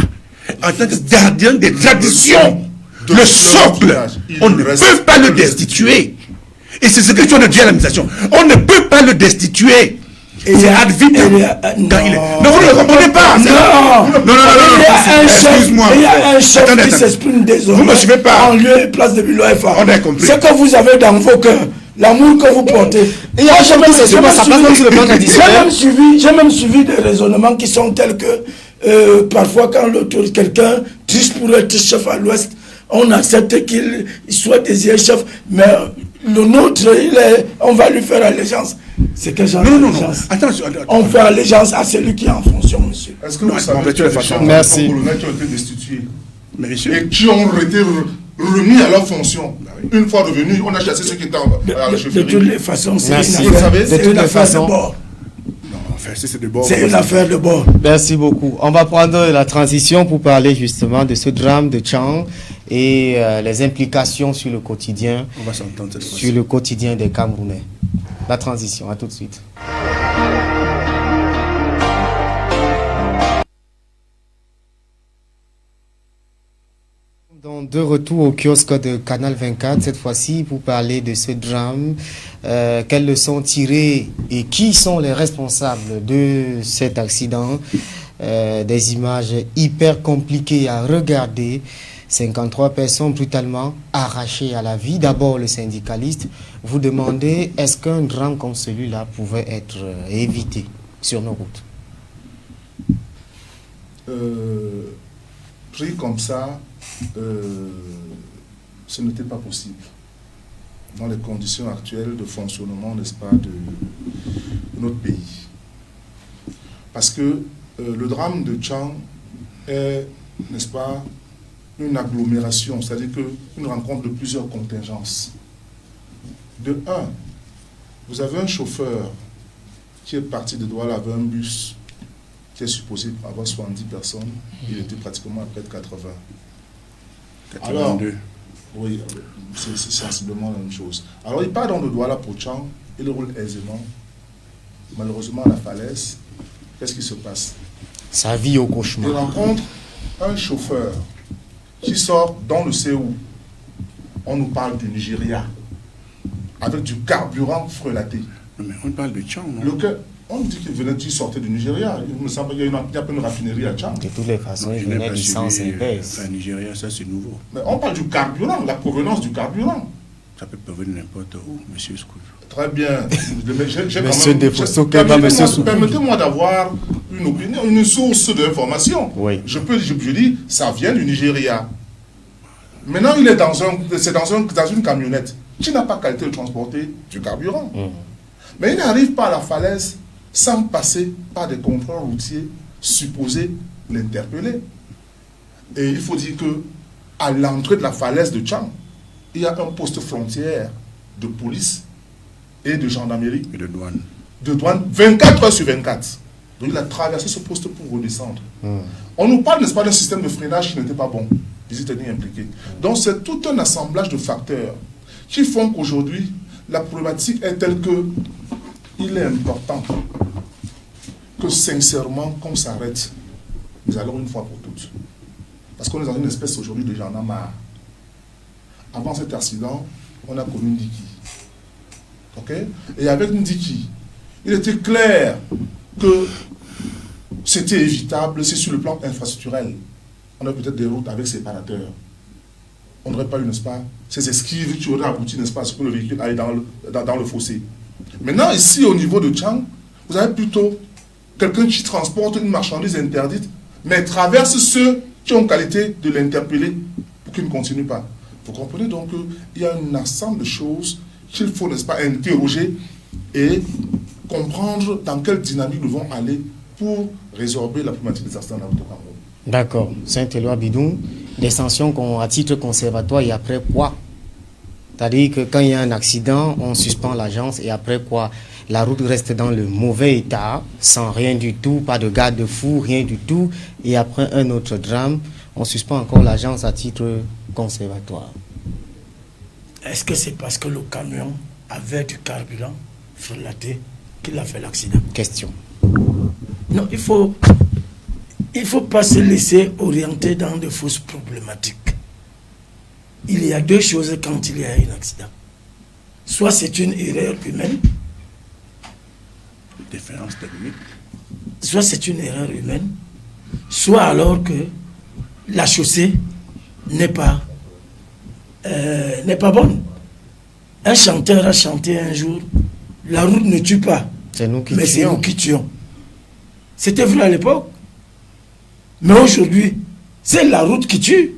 Speaker 4: en tant que gardien des traditions, le socle, on ne peut pas le destituer. Et c'est ce que je viens de dire à l'administration. On ne peut pas le destituer. C'est ad vitam. Non, vous ne le comprenez pas. Non. Excuse-moi.
Speaker 2: Il y a un chef qui s'exprime désormais.
Speaker 4: Vous ne me suivez pas.
Speaker 2: En lieu et place de Biloa FA.
Speaker 4: On a compris.
Speaker 2: Ce que vous avez dans vos cœurs, l'amour que vous portez. J'ai même suivi des raisonnements qui sont tels que parfois quand quelqu'un triche pour être chef à l'Ouest, on accepte qu'il soit désiré chef, mais le nôtre, on va lui faire allégeance. C'est quel genre d'allégeance?
Speaker 4: Attention.
Speaker 2: On fait allégeance à celui qui est en fonction, monsieur.
Speaker 3: Est-ce que vous savez que les gens
Speaker 1: Merci.
Speaker 3: qui ont été destitués
Speaker 4: Monsieur.
Speaker 3: et qui ont été remis à leur fonction? Une fois revenus, on a chassé ceux qui étaient à la chefferie.
Speaker 2: De toutes les façons, c'est
Speaker 3: une
Speaker 2: affaire de bord. C'est une affaire de bord.
Speaker 1: Merci beaucoup. On va prendre la transition pour parler justement de ce drame de Tchang et les implications sur le quotidien,
Speaker 4: On va s'entendre cette fois-ci.
Speaker 1: sur le quotidien des Camerounais. La transition, à tout de suite. Donc, de retour au kiosque de Canal 24, cette fois-ci pour parler de ce drame. Quelles leçons tirer et qui sont les responsables de cet accident? des images hyper compliquées à regarder. 53 personnes brutalement arrachées à la vie. D'abord, le syndicaliste, vous demandez, est-ce qu'un drame comme celui-là pouvait être évité sur nos routes?
Speaker 3: Pris comme ça, ce n'était pas possible. Dans les conditions actuelles de fonctionnement, n'est-ce pas, de notre pays. Parce que le drame de Tchang est, n'est-ce pas, une agglomération, c'est-à-dire une rencontre de plusieurs contingences. De un, vous avez un chauffeur qui est parti de Douala avec un bus qui est supposé avoir 70 personnes, il était pratiquement à près de 80.
Speaker 4: 82.
Speaker 3: Alors, oui, c'est sensiblement la même chose. Alors il part dans le Douala pour Tchang, il roule aisément. Malheureusement, à la falaise, qu'est-ce qui se passe?
Speaker 1: Sa vie au cauchemar.
Speaker 3: Il rencontre un chauffeur qui sort dans le Séou. On nous parle du Nigeria, avec du carburant frelaté.
Speaker 4: Non, mais on parle de Tchang, non?
Speaker 3: On dit qu'il sortait du Nigeria. Il me semble qu'il y a pas une raffinerie à Tchang.
Speaker 1: De toutes les façons, il venait du sens inverse.
Speaker 4: Enfin, Nigeria, ça c'est nouveau.
Speaker 3: Mais on parle du carburant, la provenance du carburant.
Speaker 4: Ça peut provenir n'importe où, monsieur Scouve.
Speaker 3: Très bien.
Speaker 2: Permettez-moi
Speaker 3: d'avoir une opinion, une source d'information.
Speaker 1: Oui.
Speaker 3: Je dis, ça vient du Nigeria. Maintenant, il est dans une camionnette qui n'a pas qualité de transporter du carburant. Mais il n'arrive pas à la falaise sans passer par des contrôles routiers supposés l'interpeller. Et il faut dire que à l'entrée de la falaise de Tchang, il y a un poste frontière de police et de gendarmerie.
Speaker 4: Et de douane.
Speaker 3: De douane, 24 heures sur 24. Donc il a traversé ce poste pour redescendre. On nous parle, n'est-ce pas, d'un système de freinage qui n'était pas bon. Ils étaient ni impliqués. Donc c'est tout un assemblage de facteurs qui font qu'aujourd'hui, la problématique est telle que il est important que sincèrement qu'on s'arrête. Nous allons une fois pour toutes. Parce qu'on est dans une espèce aujourd'hui de gens en a marre. Avant cet accident, on a connu Ndiki. Ok? Et avec Ndiki, il était clair que c'était évitable, c'est sur le plan infrastructurel. On a peut-être des routes avec séparateurs. On n'aurait pas eu, n'est-ce pas, ces esquives qui auraient abouti, n'est-ce pas, à ce que le véhicule aille dans le fossé. Maintenant, ici, au niveau de Tchang, vous avez plutôt quelqu'un qui transporte une marchandise interdite, mais traverse ceux qui ont qualité de l'interpeller pour qu'il ne continue pas. Vous comprenez donc qu'il y a un ensemble de choses qu'il faut, n'est-ce pas, interroger et comprendre dans quelle dynamique nous devons aller pour résorber la problématique des accidents dans notre Cameroun.
Speaker 1: D'accord. Saint-Éloi Bidou, des sanctions à titre conservatoire et après quoi? C'est-à-dire que quand il y a un accident, on suspend l'agence et après quoi? La route reste dans le mauvais état, sans rien du tout, pas de garde-fou, rien du tout. Et après un autre drame, on suspend encore l'agence à titre conservatoire.
Speaker 2: Est-ce que c'est parce que le camion avait du carburant frelaté qu'il a fait l'accident?
Speaker 1: Question.
Speaker 2: Non, il faut pas se laisser orienter dans de fausses problématiques. Il y a deux choses quand il y a un accident. Soit c'est une erreur humaine.
Speaker 4: Différence technique.
Speaker 2: Soit c'est une erreur humaine. Soit alors que la chaussée n'est pas bonne. Un chanteur a chanté un jour, la route ne tue pas,
Speaker 1: c'est nous qui
Speaker 2: mais
Speaker 1: tuons.
Speaker 2: C'est nous qui tuons. C'était vrai à l'époque. Mais aujourd'hui, c'est la route qui tue.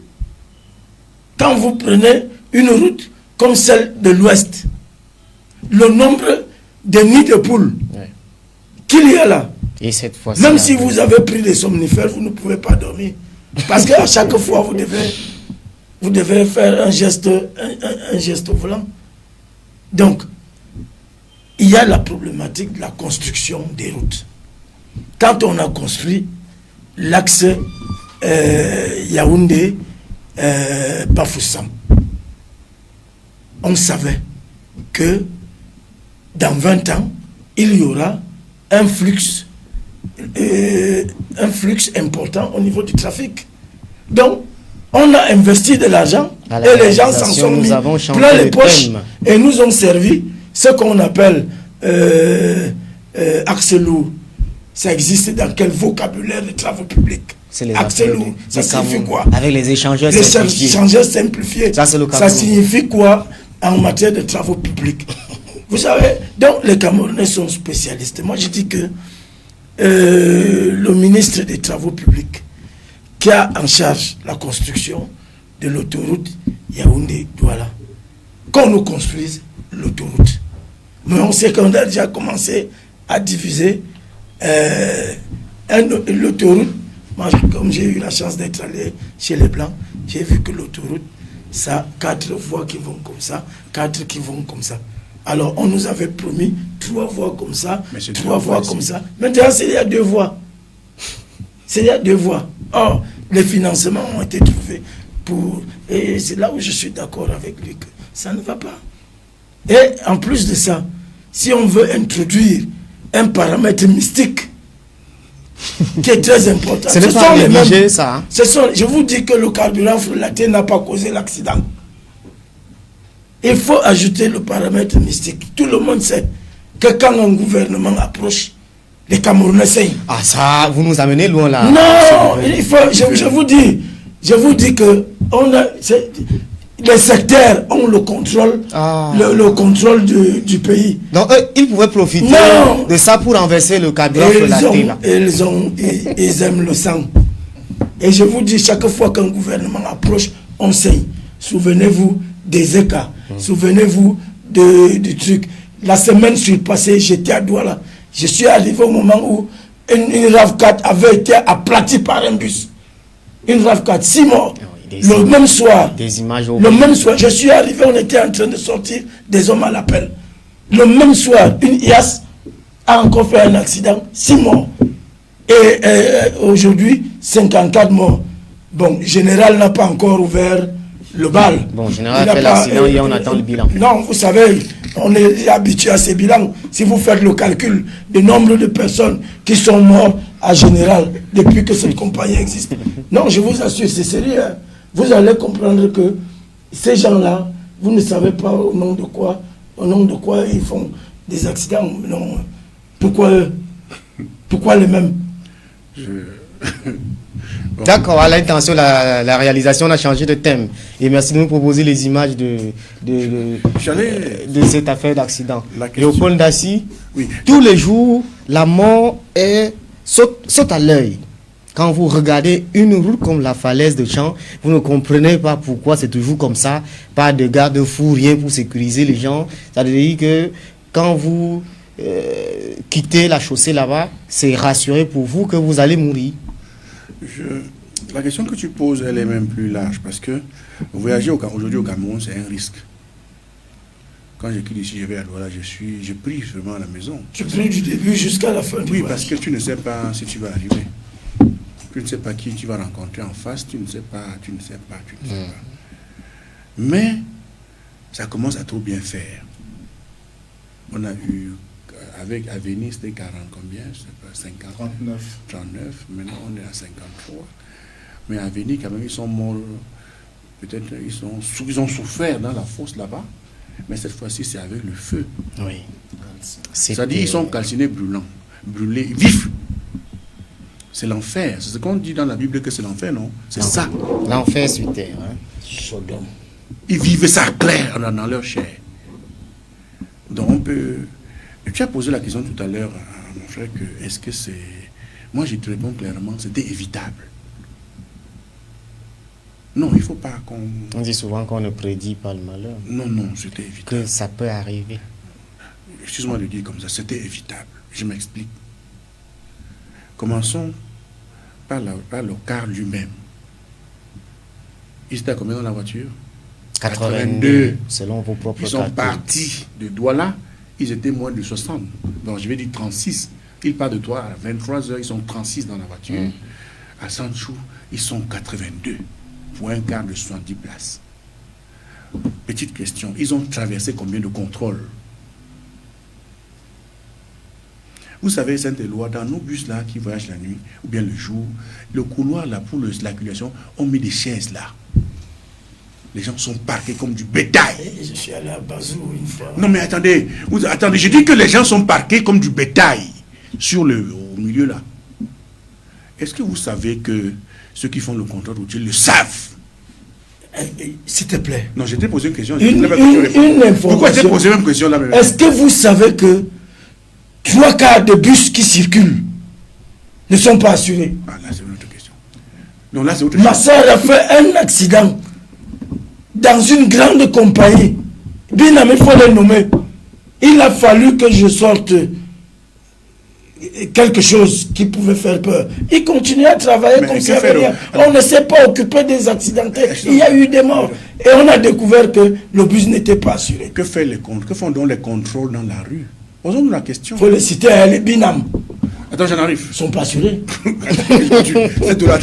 Speaker 2: Quand vous prenez une route comme celle de l'Ouest, le nombre de nids de poules qu'il y a là,
Speaker 1: et cette fois
Speaker 2: même si vous avez pris des somnifères, vous ne pouvez pas dormir. Parce qu'à chaque fois, vous devez faire un geste volant. Donc, il y a la problématique de la construction des routes. Quand on a construit l'axe Yaoundé-Bafoussam, on savait que dans 20 ans, il y aura un flux important au niveau du trafic. Donc, on a investi de l'argent et les gens s'en sont mis plein les poches et nous ont servi ce qu'on appelle axe lourd ça existe dans quel vocabulaire de travaux publics?
Speaker 1: C'est les
Speaker 2: accès
Speaker 1: affaires
Speaker 2: lourd, ça
Speaker 1: du
Speaker 2: signifie
Speaker 1: Cameroun.
Speaker 2: quoi?
Speaker 1: Avec les échangeurs
Speaker 2: Les
Speaker 1: simplifiés.
Speaker 2: échangeurs simplifiés.
Speaker 1: Ça, c'est le
Speaker 2: Ça
Speaker 1: Cameroun.
Speaker 2: signifie quoi en matière de travaux publics? Vous savez, donc les Camerounais sont spécialistes. Moi, je dis que le ministre des Travaux publics, qui a en charge la construction de l'autoroute Yaoundé-Douala, qu'on nous construise l'autoroute. Mais on sait qu'on a déjà commencé à diviser l'autoroute. Moi, comme j'ai eu la chance d'être allé chez les Blancs, j'ai vu que l'autoroute, ça a 4 voies qui vont comme ça, 4 qui vont comme ça. Alors, on nous avait promis 3 voies comme ça, 3 voies comme ça. Maintenant, il y a 2 voies. Il y a 2 voies. Or, les financements ont été trouvés pour... Et c'est là où je suis d'accord avec lui que ça ne va pas. Et en plus de ça, si on veut introduire un paramètre mystique qui est très important,
Speaker 1: Ce n'est pas négligé, ça. Hein?
Speaker 2: Je vous dis que le carburant frelaté n'a pas causé l'accident. Il faut ajouter le paramètre mystique. Tout le monde sait que quand un gouvernement approche, les Camerounais saignent.
Speaker 1: Ah ça, vous nous amenez loin là.
Speaker 2: Non, il faut, je vous dis que les secteurs ont le contrôle, le contrôle du pays.
Speaker 1: Donc ils pouvaient profiter de ça pour renverser le carburant frelaté là.
Speaker 2: Ils aiment le sang. Et je vous dis, chaque fois qu'un gouvernement approche, on saigne. Souvenez-vous des écarts. Souvenez-vous du truc. La semaine surpassée, j'étais à Douala. Je suis arrivé au moment où une RAV4 avait été aplatie par un bus. Une RAV4, 6 morts. Le même soir, je suis arrivé, on était en train de sortir des hommes à l'appel. Le même soir, une IAS a encore fait un accident, 6 morts. Et aujourd'hui, 54 morts. Bon, le général n'a pas encore ouvert le bal.
Speaker 1: Bon, le général a fait l'accident et on attend le bilan.
Speaker 2: Non, vous savez, on est habitué à ces bilans. Si vous faites le calcul du nombre de personnes qui sont mortes à Général depuis que cette compagnie existe. Non, je vous assure, c'est sérieux. Hein. Vous allez comprendre que ces gens-là, vous ne savez pas au nom de quoi ils font des accidents. Non. Pourquoi eux? Pourquoi les mêmes?
Speaker 1: D'accord, à l'intention, la réalisation, on a changé de thème. Et merci de nous proposer les images de cette affaire d'accident. Léopold Dassi, oui. Tous les jours, la mort saute à l'œil. Quand vous regardez une route comme la falaise de Champ, vous ne comprenez pas pourquoi c'est toujours comme ça. Pas de garde-fou, rien pour sécuriser les gens. Ça veut dire que quand vous quittez la chaussée là-bas, c'est rassuré pour vous que vous allez mourir.
Speaker 4: La question que tu poses, elle est même plus large parce que voyager aujourd'hui au Cameroun, c'est un risque. Quand je quitte ici, je vais à Douala, je prie vraiment à la maison.
Speaker 2: Tu pries du début jusqu'à la fin du voyage.
Speaker 4: Oui, parce que tu ne sais pas si tu vas arriver. Tu ne sais pas qui tu vas rencontrer en face, tu ne sais pas. Mais ça commence à trop bien faire. On a eu, avec Avenir, c'était 40 combien? Je sais pas, 50. 39. Maintenant on est à 53. Mais Avenir, quand même, ils sont morts. Peut-être ils ont souffert dans la fosse là-bas. Mais cette fois-ci, c'est avec le feu.
Speaker 1: Oui.
Speaker 4: C'est-à-dire qu'ils sont calcinés brûlés, vifs. C'est l'enfer. C'est ce qu'on dit dans la Bible que c'est l'enfer, non? C'est ça.
Speaker 1: L'enfer sur terre. Hein?
Speaker 2: Sodome.
Speaker 4: Ils vivaient ça clair dans leur chair. Donc on peut... Tu as posé la question tout à l'heure à mon frère que est-ce que c'est... Moi, je te réponds clairement, c'était évitable. Non, il ne faut pas qu'on...
Speaker 1: On dit souvent qu'on ne prédit pas le malheur.
Speaker 4: Non, c'était évitable.
Speaker 1: Que ça peut arriver.
Speaker 4: Excuse-moi de dire comme ça, c'était évitable. Je m'explique. Commençons par le car lui-même. Ils étaient à combien dans la voiture?
Speaker 1: 82, selon vos propres
Speaker 4: calculs. Ils sont partis de Douala, ils étaient moins de 60. Donc je vais dire 36. Ils partent de toi à 23 heures, ils sont 36 dans la voiture. À Sanchou, ils sont 82 pour un car de 70 places. Petite question, ils ont traversé combien de contrôles? Vous savez, Saint-Éloi, dans nos bus là qui voyagent la nuit ou bien le jour, le couloir là pour l'acculation, on met des chaises là. Les gens sont parqués comme du bétail.
Speaker 2: Je suis allé à Bazou une fois.
Speaker 4: Non mais attendez, je dis que les gens sont parqués comme du bétail. au milieu là. Est-ce que vous savez que ceux qui font le contrôle routier le savent?
Speaker 2: S'il te plaît.
Speaker 4: Non, je t'ai posé une question.
Speaker 2: Une information.
Speaker 4: Pourquoi j'ai posé la même question là?
Speaker 2: Est-ce que vous savez que 3 quarts de bus qui circulent ne sont pas assurés?
Speaker 4: Ah, là, c'est une autre question. Non, là, c'est autre
Speaker 2: Ma
Speaker 4: chose.
Speaker 2: soeur a fait un accident dans une grande compagnie. Bien, il faut le nommer. Il a fallu que je sorte quelque chose qui pouvait faire peur. Il continue à travailler
Speaker 4: Mais
Speaker 2: comme
Speaker 4: que
Speaker 2: s'il n'y
Speaker 4: fait
Speaker 2: avait
Speaker 4: le-
Speaker 2: rien. On ne s'est pas occupé des accidentés. Il y a eu des morts. Et on a découvert que le bus n'était pas assuré.
Speaker 4: Que font donc les contrôles dans la rue? Posons-nous la question.
Speaker 2: Il faut les citer, hein, les binam.
Speaker 4: Attends, j'en arrive.
Speaker 2: Ils ne sont pas assurés.
Speaker 4: C'est de la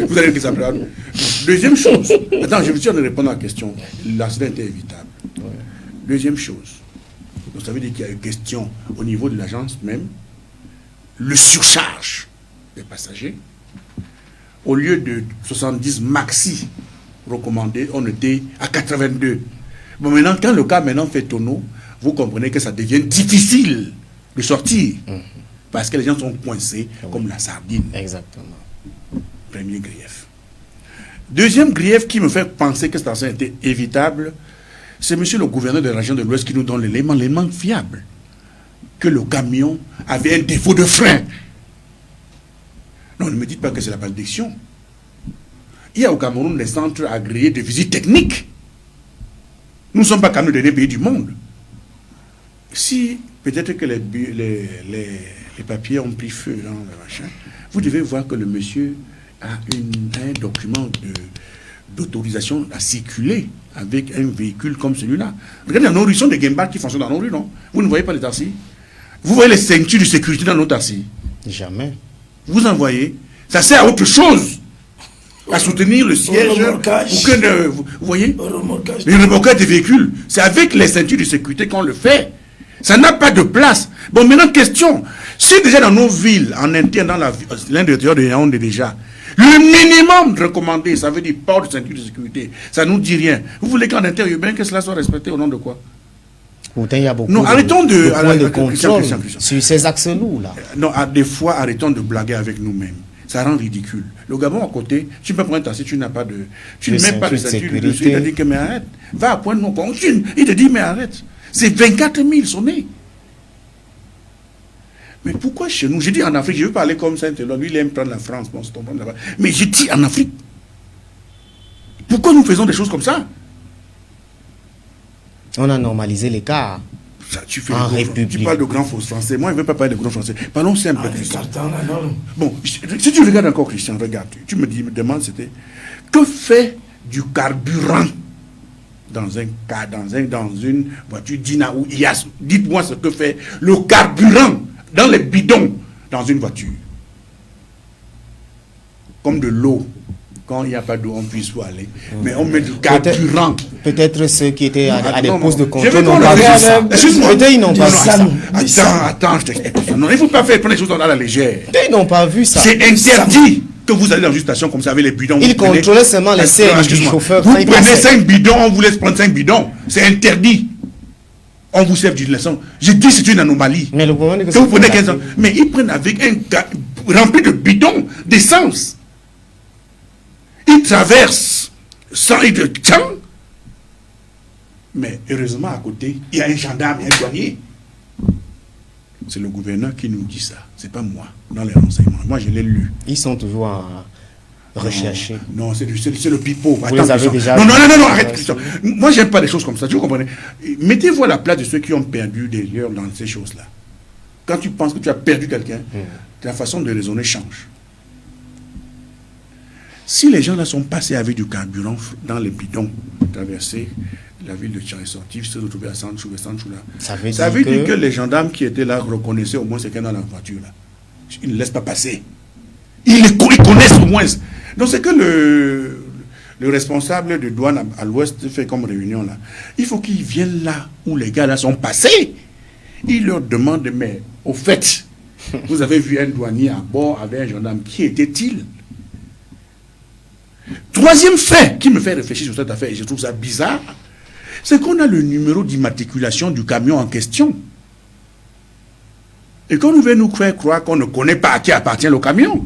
Speaker 4: vous allez que ça prend. Deuxième chose. Attends, je veux dire de répondre à la question. L'accident était évitable. Deuxième chose. Donc ça veut dire qu'il y a une question au niveau de l'agence même. Le surcharge des passagers. Au lieu de 70 maxi recommandés, on était à 82. Bon, maintenant, quand le cas maintenant fait tonneau, vous comprenez que ça devient difficile de sortir. Parce que les gens sont coincés comme la sardine.
Speaker 1: Exactement.
Speaker 4: Premier grief. Deuxième grief qui me fait penser que cette action était évitable, c'est monsieur le gouverneur de la région de l'Ouest qui nous donne l'élément fiable. Que le camion avait un défaut de frein. Non, ne me dites pas que c'est la malédiction. Il y a au Cameroun des centres agréés de visite technique. Nous ne sommes pas comme le dernier pays du monde. Si peut-être que les papiers ont pris feu dans le machin, vous devez voir que le monsieur a un document d'autorisation à circuler avec un véhicule comme celui-là. Regardez, dans nos rues, sont des gimbals qui fonctionnent dans nos rues, non? Vous ne voyez pas les taxis? Vous voyez les ceintures de sécurité dans nos taxis?
Speaker 1: Jamais.
Speaker 4: Vous en voyez? Ça sert à autre chose. À soutenir le siège.
Speaker 2: remorquage.
Speaker 4: Vous voyez?
Speaker 2: Remorquage.
Speaker 4: Le remorquage des véhicules, c'est avec les ceintures de sécurité qu'on le fait. Ça n'a pas de place. Bon, maintenant, question. Si déjà dans nos villes, en interne, dans l'intérieur de Yaoundé déjà, le minimum recommandé, ça veut dire port de ceinture de sécurité, ça ne nous dit rien. Vous voulez qu'en intérieur urbain, que cela soit respecté au nom de quoi?
Speaker 1: Pourtant, il y a beaucoup
Speaker 4: Non, arrêtons de-
Speaker 1: points de
Speaker 4: Christian,
Speaker 1: contrôle
Speaker 4: Christian.
Speaker 1: sur ces axes-lourds là.
Speaker 4: Non, à des fois, arrêtons de blaguer avec nous-mêmes. Ça rend ridicule. Le Gabon à côté, tu peux prendre un taxi, tu n'as pas de... Tu ne mets pas de ceinture
Speaker 1: sécurité.
Speaker 4: dessus, il te dit que mais arrête. Va à point de non-point. Il te dit mais arrête. C'est 24 000 sonnés. Mais pourquoi chez nous? J'ai dit en Afrique, je veux parler comme Saint-Éloi. Lui, il aime prendre la France. Bon, c'est ton problème là-bas. Mais j'ai dit en Afrique. Pourquoi nous faisons des choses comme ça?
Speaker 1: On a normalisé l'écart.
Speaker 4: Ça, tu fais
Speaker 1: En
Speaker 4: tu
Speaker 1: République.
Speaker 4: parles de grands faux français. Moi, je ne veux pas parler de grands français. Parlons simple. Christian.
Speaker 2: Écartant la norme.
Speaker 4: Bon, si tu regardes encore, Christian, regarde. Tu me demandes, c'était que fait du carburant dans une voiture Dina ou IAS? Dites-moi ce que fait le carburant dans les bidons dans une voiture. Comme de l'eau. Quand il n'y a pas d'eau, on puisse pas aller. Mais on met du carburant.
Speaker 1: Peut-être ceux qui étaient à des
Speaker 4: Non,
Speaker 1: postes de
Speaker 4: non. Je vais
Speaker 1: contrôle n'ont
Speaker 4: pas
Speaker 1: pas vu
Speaker 4: le
Speaker 1: ça.
Speaker 4: faire. Excuse-moi.
Speaker 1: Peut-être ils n'ont pas vu ça.
Speaker 4: Attends, je t'explique. Non, il ne faut pas faire prendre les choses à la légère.
Speaker 1: Peut-être ils n'ont pas vu ça.
Speaker 4: C'est interdit que vous allez dans une station comme ça avec les bidons.
Speaker 1: Ils
Speaker 4: vous prenez-
Speaker 1: contrôlaient seulement les selles du
Speaker 4: Excuse-moi.
Speaker 1: chauffeur
Speaker 4: Vous
Speaker 1: quand il
Speaker 4: prenez
Speaker 1: passait.
Speaker 4: 5 bidons, on vous laisse prendre 5 bidons. C'est interdit. On vous sert d'une leçon. J'ai dit c'est une anomalie.
Speaker 1: Mais le problème est que
Speaker 4: Que vous
Speaker 1: c'est
Speaker 4: prenez
Speaker 1: pas
Speaker 4: 15 ans. Mais ils prennent avec un gars rempli de bidons d'essence. Ils traversent sans être de temps. Mais heureusement, à côté, il y a un gendarme et un douanier. C'est le gouverneur qui nous dit ça. C'est pas moi, dans les renseignements. Moi, je l'ai lu.
Speaker 1: Ils sont toujours à rechercher.
Speaker 4: Non, c'est le pipeau.
Speaker 1: les avez
Speaker 4: Christian.
Speaker 1: déjà
Speaker 4: Non,
Speaker 1: vu.
Speaker 4: arrête, Christian. Moi, j'aime pas les choses comme ça. Tu comprenez? Mettez-vous à la place de ceux qui ont perdu des lieux dans ces choses-là. Quand tu penses que tu as perdu quelqu'un, ta façon de raisonner change. Si les gens là sont passés avec du carburant dans les bidons, traversés la ville de Tchang et sortis, se retrouver à Sanchou et Sanchou là,
Speaker 1: Ça veut
Speaker 4: ça
Speaker 1: dire
Speaker 4: veut dire que
Speaker 1: que
Speaker 4: les gendarmes qui étaient là reconnaissaient au moins quelqu'un dans la voiture là. Ils ne laissent pas passer. Ils connaissent au moins. Donc c'est que le responsable de douane à l'ouest fait comme réunion là. Il faut qu'ils viennent là où les gars là sont passés. Il leur demande, mais au fait, vous avez vu un douanier à bord avec un gendarme. Qui était-il? Troisième fait qui me fait réfléchir sur cette affaire, et je trouve ça bizarre, c'est qu'on a le numéro d'immatriculation du camion en question. Et qu'on nous veut nous faire croire qu'on ne connaît pas à qui appartient le camion.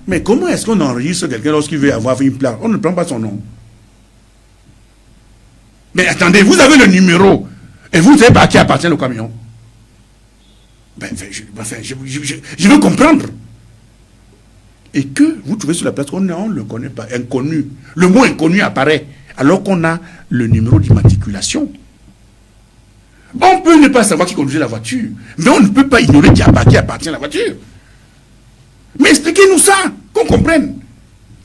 Speaker 4: Mais comment est-ce qu'on enregistre quelqu'un lorsqu'il veut avoir une plaque? On ne prend pas son nom. Mais attendez, vous avez le numéro et vous ne savez pas à qui appartient le camion. Je veux comprendre. Et que vous trouvez sur la place qu'on ne le connaît pas, inconnu. Le mot inconnu apparaît alors qu'on a le numéro d'immatriculation. On peut ne pas savoir qui conduisait la voiture, mais on ne peut pas ignorer qui appartient à la voiture. Mais expliquez-nous ça, qu'on comprenne.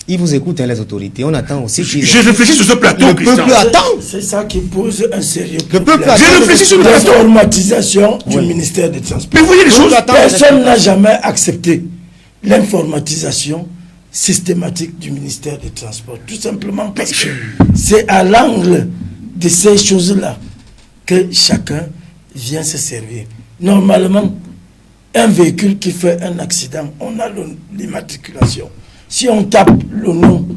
Speaker 1: Ils vous écoutent, hein, les autorités. On attend aussi qu'ils...
Speaker 4: Je réfléchis sur ce plateau,
Speaker 1: le peuple attend.
Speaker 2: C'est ça qui pose un sérieux
Speaker 1: Le peuple
Speaker 2: problème.
Speaker 1: attend.
Speaker 4: J'ai réfléchi sur le plateau.
Speaker 2: L'informatisation du ministère des Transports.
Speaker 4: Mais vous voyez les choses.
Speaker 2: Personne n'a jamais accepté l'informatisation systématique du ministère des Transports. Tout simplement parce que c'est à l'angle de ces choses-là que chacun vient se servir. Normalement, un véhicule qui fait un accident, on a l'immatriculation. Si on tape le nom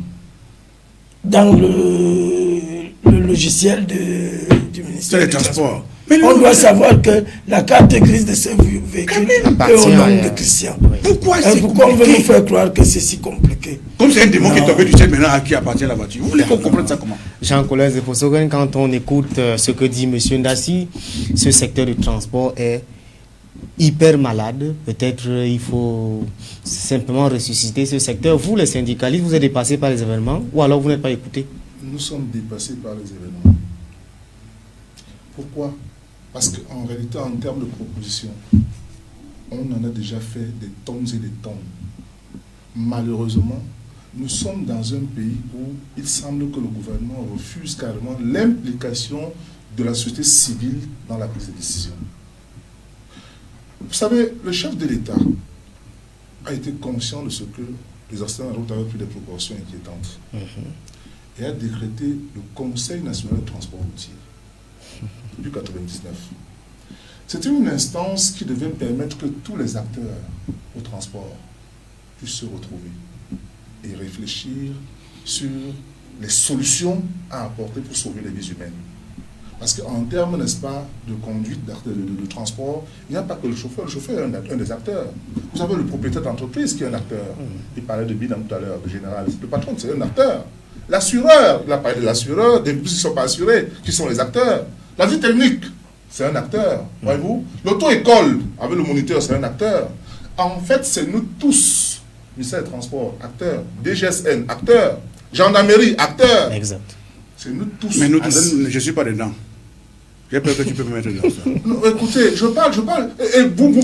Speaker 2: dans le logiciel du ministère des Transports, on doit savoir que la carte grise de ce véhicule est au nom de Christian.
Speaker 4: Pourquoi
Speaker 2: c'est compliqué? On veut nous faire croire que c'est si compliqué.
Speaker 4: Comme c'est un démon qui est tombé du ciel maintenant à qui appartient la voiture. Vous voulez qu'on comprenne ça comment?
Speaker 1: Jean-Colin Zefosogen, quand on écoute ce que dit M. Ndassi, ce secteur du transport est hyper malade. Peut-être il faut simplement ressusciter ce secteur. Vous, les syndicalistes, vous êtes dépassés par les événements ou alors vous n'êtes pas écoutés?
Speaker 3: Nous sommes dépassés par les événements. Pourquoi? Parce qu'en réalité, en termes de propositions, on en a déjà fait des tonnes et des tonnes. Malheureusement, nous sommes dans un pays où il semble que le gouvernement refuse carrément l'implication de la société civile dans la prise de décision. Vous savez, le chef de l'État a été conscient de ce que les accidents de route avaient pris des proportions inquiétantes et a décrété le Conseil national de transport routier depuis 1999. C'était une instance qui devait permettre que tous les acteurs au transport puissent se retrouver et réfléchir sur les solutions à apporter pour sauver les vies humaines. Parce qu'en termes, n'est-ce pas, de conduite, de transport, il n'y a pas que le chauffeur. Le chauffeur est un des acteurs. Vous avez le propriétaire d'entreprise qui est un acteur. Il parlait de bilan tout à l'heure, le général. Le patron, c'est un acteur. L'assureur, il a parlé de l'assureur, des plus qui ne sont pas assurés, qui sont les acteurs. La vie technique, c'est un acteur, voyez-vous. L'auto-école, avec le moniteur, c'est un acteur. En fait, c'est nous tous, ministère des Transports, acteurs, DGSN, acteurs, gendarmerie, acteurs.
Speaker 1: Exact.
Speaker 3: C'est nous tous.
Speaker 4: Mais nous tous, je ne suis pas dedans. J'ai peur que tu peux me mettre dedans.
Speaker 3: Non, écoutez, je parle. Et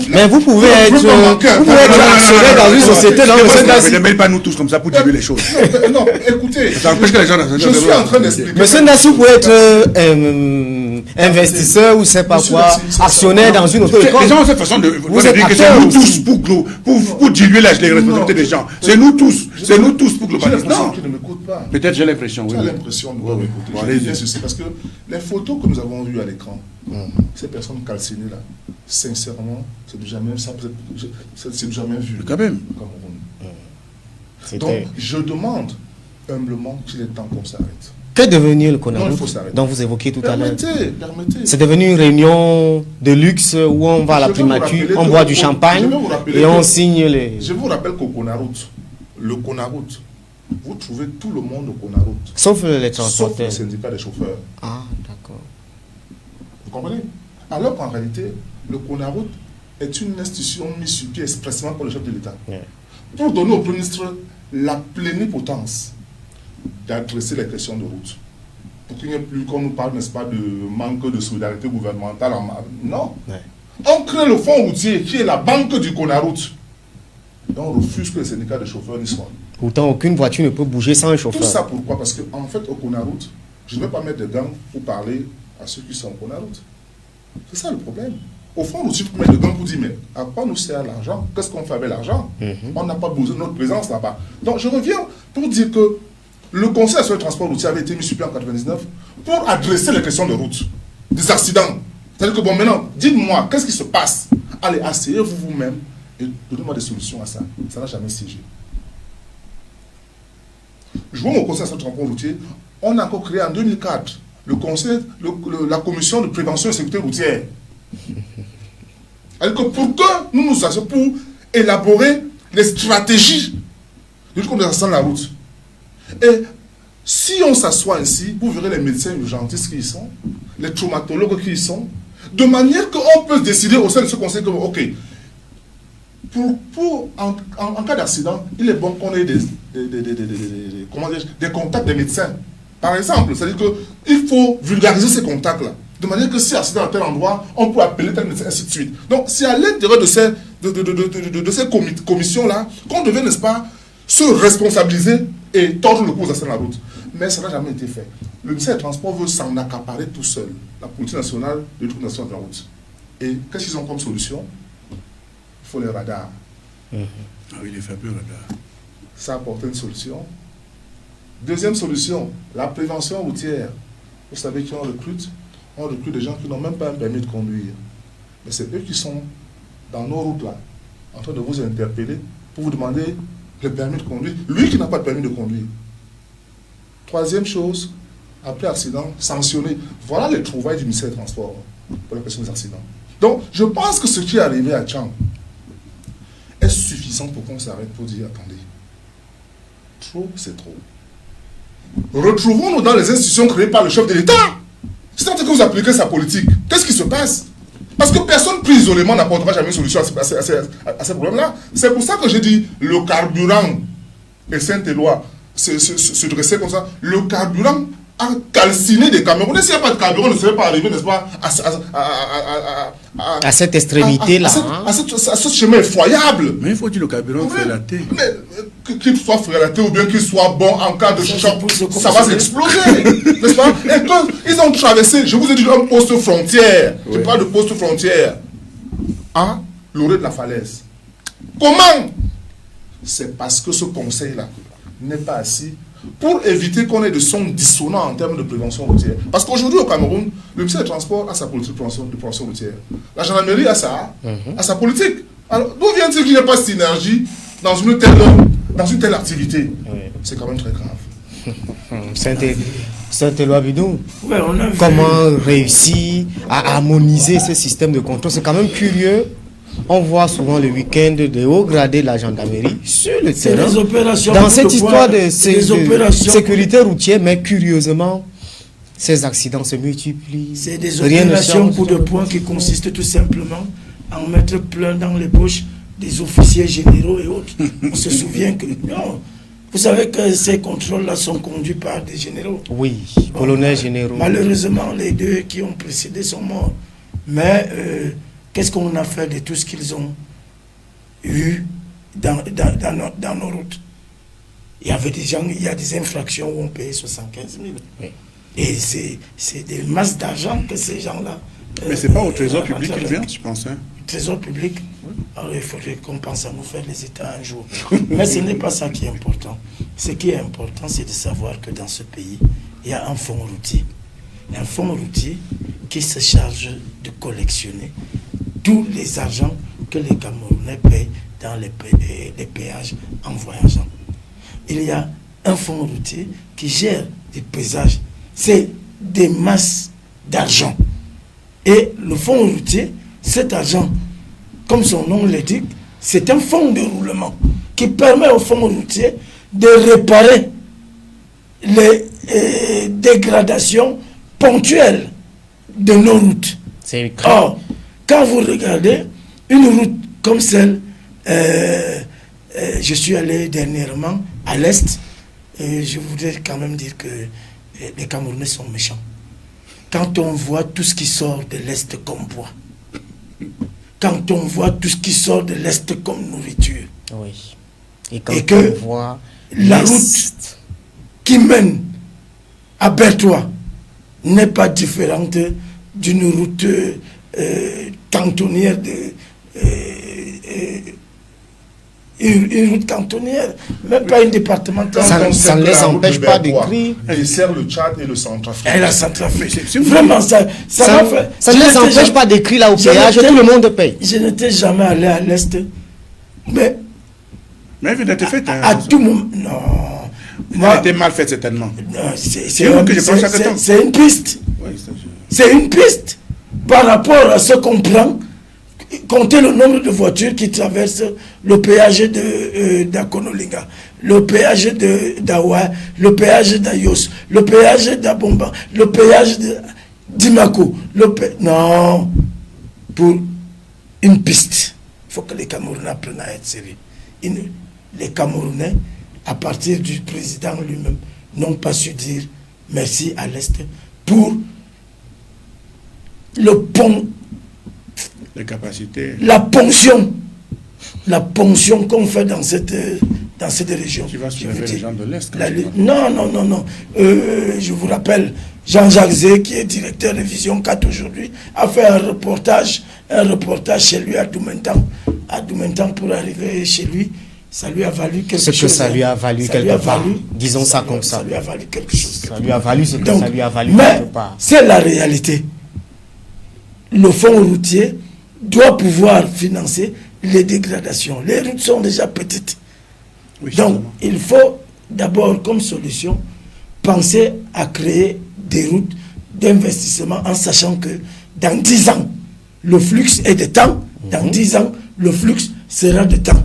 Speaker 1: mais vous pouvez être actionnaire dans une société dans
Speaker 4: ne mêle pas nous tous comme ça pour diluer les choses.
Speaker 3: Non, écoutez.
Speaker 4: Ça empêche que les gens.
Speaker 3: Je suis en train d'expliquer.
Speaker 1: Monsieur Ndassi, vous pouvez être investisseur ou je ne sais pas quoi, actionnaire dans une auto-école.
Speaker 4: Les gens ont cette façon de dire que c'est nous tous pour diluer les responsabilités des gens. C'est nous tous. C'est nous tous pour globaliser. Non. Peut-être j'ai l'impression.
Speaker 3: J'ai l'impression de m'écouter. Parce que les photos que nous avons vues à l'écran, ces personnes calcinées là, sincèrement, c'est du jamais vu.
Speaker 4: Quand même.
Speaker 3: Donc, je demande humblement qu'il est temps qu'on s'arrête.
Speaker 1: Qu'est devenu le Conaroute dont vous évoquiez tout à l'heure?
Speaker 3: Permettez.
Speaker 1: C'est devenu une réunion de luxe où on va à la primature, on boit du champagne et on signe les...
Speaker 3: Je vous rappelle qu'au Conaroute, le Conaroute, vous trouvez tout le monde au Conaroute.
Speaker 1: Sauf les transporteurs.
Speaker 3: Sauf le syndicat des chauffeurs.
Speaker 1: Ah, d'accord.
Speaker 3: Vous comprenez? Alors qu'en réalité, le Conaroute est une institution mise sur pied expressément par le chef de l'État. Pour donner au Premier ministre la plénipotence d'adresser les questions de route. Pour qu'il n'y ait plus qu'on nous parle, n'est-ce pas, de manque de solidarité gouvernementale. Non. On crée le fonds routier qui est la banque du Conaroute. Et on refuse que les syndicats de chauffeurs n'y soient.
Speaker 1: Pourtant, aucune voiture ne peut bouger sans un chauffeur.
Speaker 3: Tout ça pourquoi? Parce qu'en fait, au Conaroute, je ne vais pas mettre de gants pour parler à ceux qui sont au Conaroute. C'est ça le problème. Au fond, nous faut mettre de gants pour dire, mais à quoi nous sert l'argent? Qu'est-ce qu'on fait avec l'argent? On n'a pas besoin de notre présence là-bas. Donc, je reviens pour dire que le Conseil national de transport routier avait été mis sur pied en 1999 pour adresser les questions de route, des accidents. C'est-à-dire que, bon, maintenant, dites-moi, qu'est-ce qui se passe? Allez, asseyez-vous vous-même et donnez-moi des solutions à ça. Ça n'a jamais siégé. Je vois mon Conseil national de transport routier, on a encore créé en 2004 le conseil, la commission de prévention et sécurité routière. C'est-à-dire que pour que nous nous assions pour élaborer les stratégies de lutte contre les accidents de la route. Et si on s'assoit ainsi, vous verrez les médecins urgentistes qui y sont, les traumatologues qui y sont, de manière qu'on peut décider au sein de ce conseil que, ok, en cas d'accident, il est bon qu'on ait des contacts des médecins. Par exemple, c'est-à-dire qu'il faut vulgariser ces contacts-là, de manière que si accident à tel endroit, on peut appeler tel médecin, ainsi de suite. Donc, c'est à l'intérieur de ces commissions-là qu'on devait, n'est-ce pas, se responsabiliser et tordre le cou aux accidents de la route. Mais ça n'a jamais été fait. Le ministère des Transports veut s'en accaparer tout seul, la politique nationale de lutte contre de la route. Et qu'est-ce qu'ils ont comme solution? Il faut les radars.
Speaker 4: Ah oui, les fameux radars.
Speaker 3: Ça apporte une solution. Deuxième solution, la prévention routière. Vous savez qui on recrute? On recrute des gens qui n'ont même pas un permis de conduire. Mais c'est eux qui sont dans nos routes là, en train de vous interpeller pour vous demander le permis de conduire. Lui qui n'a pas de permis de conduire. Troisième chose, après accident, sanctionner. Voilà les trouvailles du ministère des Transports pour la question des accidents. Donc, je pense que ce qui est arrivé à Tchang est suffisant pour qu'on s'arrête pour dire, attendez, trop, c'est trop. Retrouvons-nous dans les institutions créées par le chef de l'État. C'est-à-dire que vous appliquez sa politique. Qu'est-ce qui se passe? Parce que personne pris isolément n'apportera jamais une solution à ces problèmes-là. C'est pour ça que j'ai dit le carburant et Saint-Éloi se dressait comme ça. Le carburant a calciné des Camerounais. S'il n'y a pas de carburant, on ne serait pas arrivé, n'est-ce pas,
Speaker 1: à cette extrémité-là.
Speaker 3: À ce chemin effroyable.
Speaker 4: Mais il faut dire le carburant frélaté.
Speaker 3: Qu'il soit frélaté ou bien qu'il soit bon en cas de choc, ça va s'exploser. N'est-ce pas? Et qu'ils ont traversé, je vous ai dit, un poste frontière. Oui. Je parle de poste frontière. À l'orée de la falaise. Comment? C'est parce que ce conseil-là n'est pas assis pour éviter qu'on ait de sons dissonants en termes de prévention routière. Parce qu'aujourd'hui au Cameroun, le ministère des Transports a sa politique de prévention routière. La gendarmerie a sa politique. Alors d'où vient-il qu'il n'y ait pas de synergie dans une telle activité? Oui. C'est quand même très grave.
Speaker 1: Saint-Éloi Bidou, comment réussir à harmoniser ce système de contrôle? C'est quand même curieux. On voit souvent le week-end de hauts gradés de la gendarmerie sur le terrain, dans cette histoire de sécurité routière, mais curieusement, ces accidents se multiplient.
Speaker 2: C'est des opérations coup de poing qui consistent tout simplement à en mettre plein dans les poches des officiers généraux et autres. On se souvient que... Non, vous savez que ces contrôles-là sont conduits par des généraux.
Speaker 1: Oui, colonels généraux.
Speaker 2: Malheureusement, les deux qui ont précédé sont morts. Mais... qu'est-ce qu'on a fait de tout ce qu'ils ont eu dans nos routes? Il y avait des gens, il y a des infractions où on payait 75 000. Oui. Et c'est des masses d'argent que ces gens-là...
Speaker 4: Mais c'est pas au trésor public qu'ils viennent, je pense. Hein.
Speaker 2: Le trésor public, oui. Alors il faudrait qu'on pense à nous faire les États un jour. Mais ce n'est pas ça qui est important. Ce qui est important, c'est de savoir que dans ce pays, il y a un fonds routier. Un fonds routier qui se charge de collectionner tous les argents que les Camerounais payent dans les péages en voyageant. Il y a un fonds routier qui gère des péages. C'est des masses d'argent. Et le fonds routier, cet argent, comme son nom l'indique, c'est un fonds de roulement qui permet au fonds routier de réparer les dégradations ponctuelles de nos routes. Or, quand vous regardez une route comme celle, je suis allé dernièrement à l'Est, et je voudrais quand même dire que les Camerounais sont méchants. Quand on voit tout ce qui sort de l'Est comme bois, quand on voit tout ce qui sort de l'Est comme nourriture,
Speaker 1: oui.
Speaker 2: Et que on voit la route qui mène à Bertois n'est pas différente d'une route cantonnière une route cantonnière, même pas une départementale.
Speaker 1: Ça ne les empêche pas d'écrire.
Speaker 3: Elle sert le Tchad et le Centrafrique.
Speaker 2: Et la Centrafrique. Vraiment, ça
Speaker 1: ne les empêche pas d'écrire là au péage, tout le monde paye.
Speaker 2: Je n'étais jamais allé à l'Est, mais
Speaker 4: elle vient d'être faite.
Speaker 2: À tout moment. Non.
Speaker 4: Elle a été mal faite certainement.
Speaker 2: C'est une piste. Oui, c'est une piste par rapport à ce qu'on prend comptez le nombre de voitures qui traversent le péage d'Akonolinga, le péage d'Awa, le péage d'Ayos, le péage d'Abomba, le péage d'Imako. Non, pour une piste, il faut que les Camerounais apprennent à être sérieux. Les Camerounais, à partir du président lui-même, n'ont pas su dire merci à l'Est pour le pont,
Speaker 4: les capacités.
Speaker 2: la ponction qu'on fait dans cette région.
Speaker 4: Tu vas soulever les gens de l'Est.
Speaker 2: Non. Je vous rappelle, Jean-Jacques Zé, qui est directeur de Vision 4 aujourd'hui, a fait un reportage chez lui à Doumentan pour arriver chez lui. Ça lui a valu quelque chose.
Speaker 1: Ce que ça lui a valu quelque part. Disons ça comme ça.
Speaker 2: Ça lui a valu quelque chose.
Speaker 1: Ça lui a valu ce que ça lui a valu
Speaker 2: mais
Speaker 1: quelque part.
Speaker 2: c'est la réalité. Le fonds routier doit pouvoir financer les dégradations. Les routes sont déjà petites.
Speaker 4: Oui,
Speaker 2: donc, il faut d'abord, comme solution, penser à créer des routes d'investissement en sachant que dans 10 ans, le flux est de temps. Dans 10 ans, le flux sera de temps.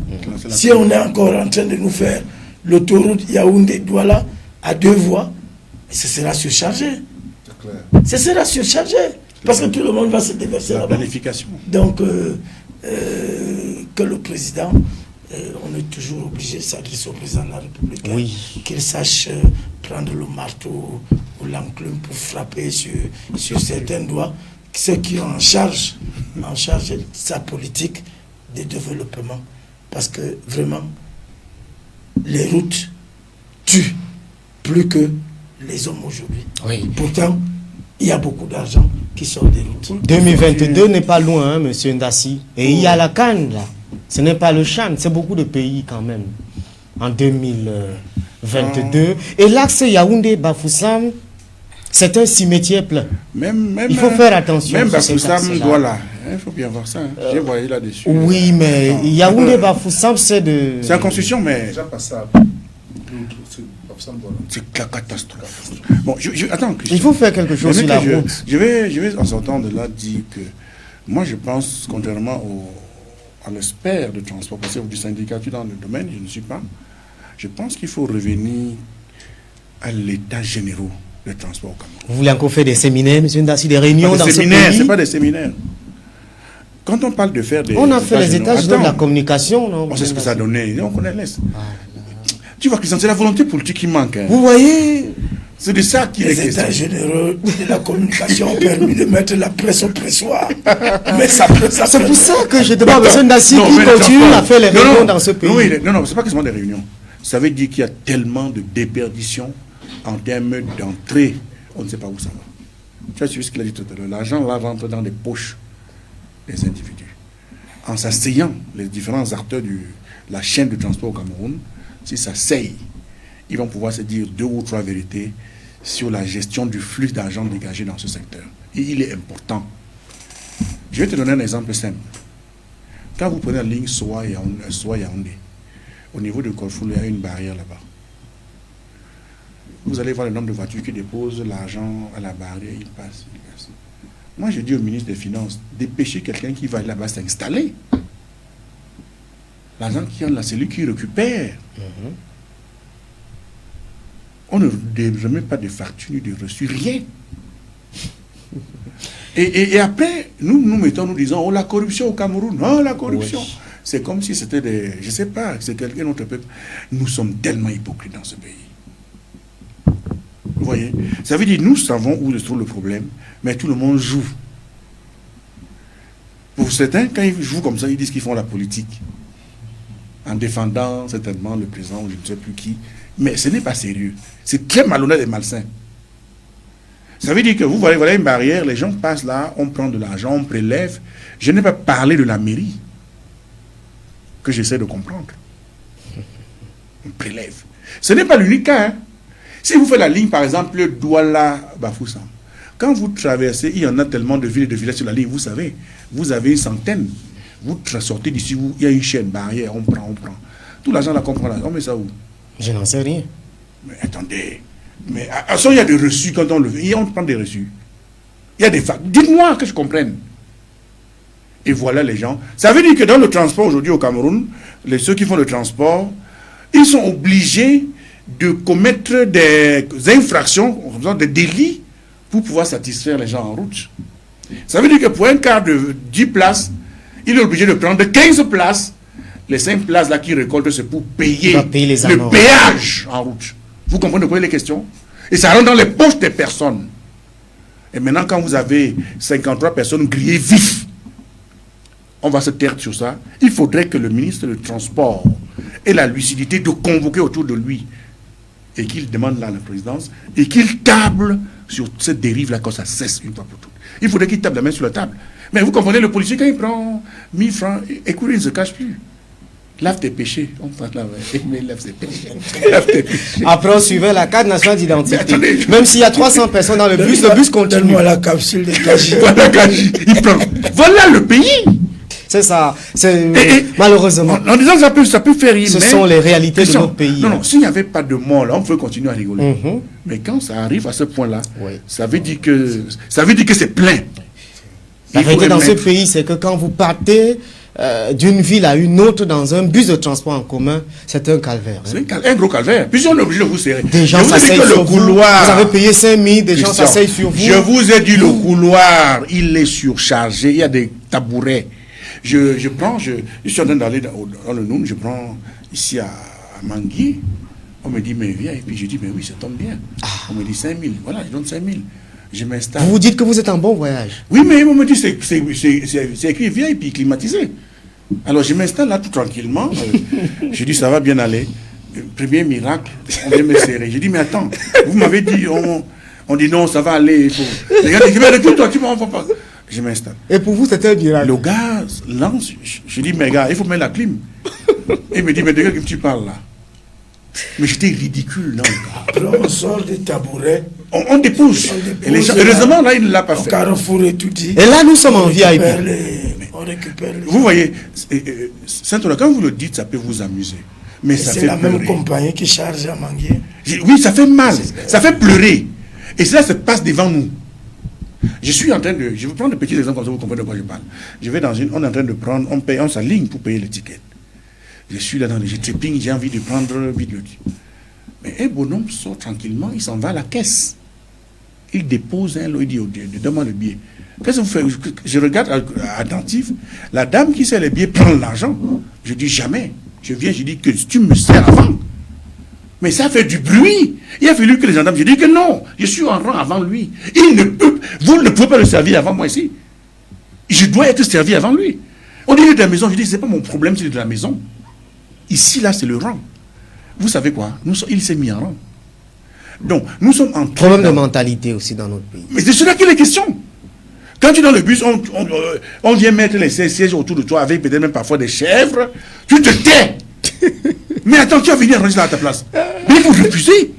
Speaker 2: Si on est encore en train de nous faire l'autoroute Yaoundé-Douala à 2 voies, ce sera surchargé.
Speaker 3: C'est clair.
Speaker 2: Ce sera surchargé. Parce que tout le monde va se déverser
Speaker 4: la
Speaker 2: là-bas.
Speaker 4: planification.
Speaker 2: Donc, que le président, on est toujours obligé de s'adresser au président de la République.
Speaker 1: Oui.
Speaker 2: Qu'il sache prendre le marteau ou l'enclume pour frapper sur certains doigts, ceux qui ont en charge sa politique de développement. Parce que vraiment, les routes tuent plus que les hommes aujourd'hui.
Speaker 1: Oui.
Speaker 2: Pourtant, il y a beaucoup d'argent qui sort des routes.
Speaker 1: 2022 n'est pas loin, hein, monsieur Ndassi. Et il y a la Cannes, là. Ce n'est pas le Chan, c'est beaucoup de pays quand même. En 2022. Et l'axe Yaoundé-Bafoussam, c'est un cimetière plein. Il faut faire attention.
Speaker 4: Même Bafoussam doit là. Il faut bien voir ça. Hein. J'ai voyé là-dessus.
Speaker 1: Oui, mais Yaoundé-Bafoussam, c'est de...
Speaker 4: C'est en construction, mais...
Speaker 3: Déjà passable.
Speaker 4: C'est la catastrophe. Bon, attends, Christian.
Speaker 1: Il faut faire quelque chose sur la route.
Speaker 4: Je vais en sortant de là dire que moi je pense, contrairement à l'expert de transport, parce que du syndicat dans le domaine, je ne suis pas, je pense qu'il faut revenir à l'état général de transport au Cameroun.
Speaker 1: Vous voulez encore faire des séminaires, monsieur Ndassi, des réunions dans ce pays?
Speaker 4: C'est pas des séminaires. Quand on parle de faire des...
Speaker 1: On a fait les états généraux de la communication, non?
Speaker 4: On sait ce que ça a donné, on connaît l'Est. Tu vois, Christian, c'est la volonté politique qui manque. Hein.
Speaker 1: Vous voyez,
Speaker 4: c'est de ça qu'il est
Speaker 2: les
Speaker 4: question.
Speaker 2: états généraux de la communication ont permis de mettre la presse au pressoir. Mais ça
Speaker 1: c'est pour ça que je demande à M. Ndassi qui continue à faire les réunions dans ce pays.
Speaker 4: Non, c'est pas quasiment des réunions. Ça veut dire qu'il y a tellement de déperdition en termes d'entrée. On ne sait pas où ça va. Tu as suivi ce qu'il a dit tout à l'heure. L'argent là rentre dans les poches des individus. En s'asseyant, les différents acteurs de la chaîne de transport au Cameroun, si ça s'aille, ils vont pouvoir se dire 2 ou 3 vérités sur la gestion du flux d'argent dégagé dans ce secteur. Et il est important. Je vais te donner un exemple simple. Quand vous prenez la ligne Soa-Yaoundé, au niveau de Korfoul, il y a une barrière là-bas. Vous allez voir le nombre de voitures qui déposent l'argent à la barrière, ils passent. Moi, je dis au ministre des Finances, dépêchez quelqu'un qui va là-bas s'installer. L'argent qui est là, c'est lui qui récupère. On ne remet pas de facture ni de reçu, rien. Et après, nous mettons, nous disons, oh la corruption au Cameroun, oh la corruption. Oui. C'est comme si c'était des, je ne sais pas, c'est quelqu'un d'autre peuple. Nous sommes tellement hypocrites dans ce pays. Vous voyez? Ça veut dire, nous savons où se trouve le problème, mais tout le monde joue. Pour certains, quand ils jouent comme ça, ils disent qu'ils font la politique. En défendant certainement le président ou je ne sais plus qui. Mais ce n'est pas sérieux. C'est très malhonnête et malsain. Ça veut dire que vous voyez, voilà une barrière, les gens passent là, on prend de l'argent, on prélève. Je n'ai pas parlé de la mairie que j'essaie de comprendre. On prélève. Ce n'est pas l'unique cas. Hein. Si vous faites la ligne, par exemple, Douala-Bafoussam, quand vous traversez, il y en a tellement de villes et de villages sur la ligne, vous savez, vous avez une centaine. Vous sortez d'ici, il y a une chaîne, barrière, on prend. Tout l'argent là qu'on prend là, on met ça où?
Speaker 1: Je n'en sais rien.
Speaker 4: Mais attendez, mais à il y a des reçus quand on le fait, on prend des reçus. Il y a des factures. Dites-moi que je comprenne. Et voilà les gens. Ça veut dire que dans le transport aujourd'hui au Cameroun, ceux qui font le transport, ils sont obligés de commettre des infractions, des délits, pour pouvoir satisfaire les gens en route. Ça veut dire que pour un car de 10 places, il est obligé de prendre 15 places. Les 5 places là qu'il récolte, c'est pour payer le péage en route. Vous comprenez de quoi les questions? Et ça rentre dans les poches des personnes. Et maintenant, quand vous avez 53 personnes grillées vives, on va se taire sur ça. Il faudrait que le ministre du Transport ait la lucidité de convoquer autour de lui et qu'il demande là à la présidence et qu'il table sur cette dérive-là quand ça cesse une fois pour toutes. Il faudrait qu'il tape la main sur la table. Mais vous comprenez, le policier, quand il prend 1000 francs, écoute, il ne se cache plus. Lave tes péchés. On prend la main, mais lave ses péchés. Lave tes péchés.
Speaker 1: Après, on suivait la carte nationale d'identité. Même s'il y a 300 personnes dans le bus continue.
Speaker 2: Donne-moi la capsule de Kaji.
Speaker 4: Voilà, Kaji, il prend. Voilà le pays.
Speaker 1: C'est ça. Malheureusement.
Speaker 4: En disant que ça peut faire rire.
Speaker 1: Ce sont les réalités de notre pays.
Speaker 4: Non, s'il n'y avait pas de mort, là, on peut continuer à rigoler. Mais quand ça arrive à ce point-là, ça veut dire que c'est plein.
Speaker 1: La vérité dans ce pays, c'est que quand vous partez d'une ville à une autre dans un bus de transport en commun, c'est un calvaire.
Speaker 4: C'est un gros calvaire. Puis on est obligé de vous serrer.
Speaker 1: Des gens s'asseyent sur vous. Vous avez payé 5 000, des gens s'asseyent sur vous.
Speaker 4: Je vous ai dit, le couloir, il est surchargé. Il y a des tabourets. Je suis en train d'aller dans le Noun, je prends ici à Mangui. On me dit, mais viens. Et puis je dis, mais oui, ça tombe bien. On me dit 5 000. Voilà, je donne 5 000. Je m'installe.
Speaker 1: Vous vous dites que vous êtes en bon voyage.
Speaker 4: Oui, mais on me dit, c'est écrit, viens, et puis climatisé. Alors je m'installe là tout tranquillement. Je dis, ça va bien aller. Premier miracle, on vient me serrer. Je dis, mais attends, vous m'avez dit, on dit non, ça va aller. Il faut... Regarde, toi, tu m'en vas pas. Je m'installe.
Speaker 1: Et pour vous, c'était un miracle.
Speaker 4: Le gars lance. Je dis, mais gars, il faut mettre la clim. Il me dit, mais de quel que tu parles là? Mais j'étais ridicule, non, gars.
Speaker 2: Après, on sort des tabourets.
Speaker 4: On dépose. Et les gens, heureusement, là, il ne l'a pas fait.
Speaker 2: Carrefour et tout dit.
Speaker 1: Et là, nous sommes en VIP.
Speaker 2: On récupère les
Speaker 4: vous voyez, Saint-Ola, quand vous le dites, ça peut vous amuser. Mais ça fait
Speaker 2: c'est la
Speaker 4: pleurer.
Speaker 2: même compagnie qui charge à Manguier.
Speaker 4: Oui, ça fait mal. Ça fait pleurer. Et cela se passe devant nous. Je suis en train de... Je vais prendre de petits exemples comme ça, vous comprenez de quoi je parle. Je vais dans une... On est en train de prendre... On paye, on s'aligne pour payer les tickets. Je suis là dans le... Je trépigne, j'ai envie de prendre vite le ticket. Mais un bonhomme sort tranquillement, il s'en va à la caisse. Il dépose un lot, il dit, donne-moi le billet. Qu'est-ce que vous faites? Je regarde attentif. La dame qui sert les billets prend l'argent. Je dis jamais. Je viens, je dis que tu me sers avant. Mais ça fait du bruit. Il a fallu que les gendarmes, je dis que non, je suis en rang avant lui. Vous ne pouvez pas le servir avant moi ici. Je dois être servi avant lui. On dit de la maison, je dis, c'est pas mon problème, c'est de la maison. Ici, là, c'est le rang. Vous savez quoi? Il s'est mis en rang. Donc, nous sommes en
Speaker 1: problème de mentalité aussi dans notre pays.
Speaker 4: Mais c'est cela qui est la question. Quand tu es dans le bus, on vient mettre les sièges autour de toi avec peut-être même parfois des chèvres. Tu te tais. Mais attends, tu vas venir ranger à ta place. Mais il faut refuser.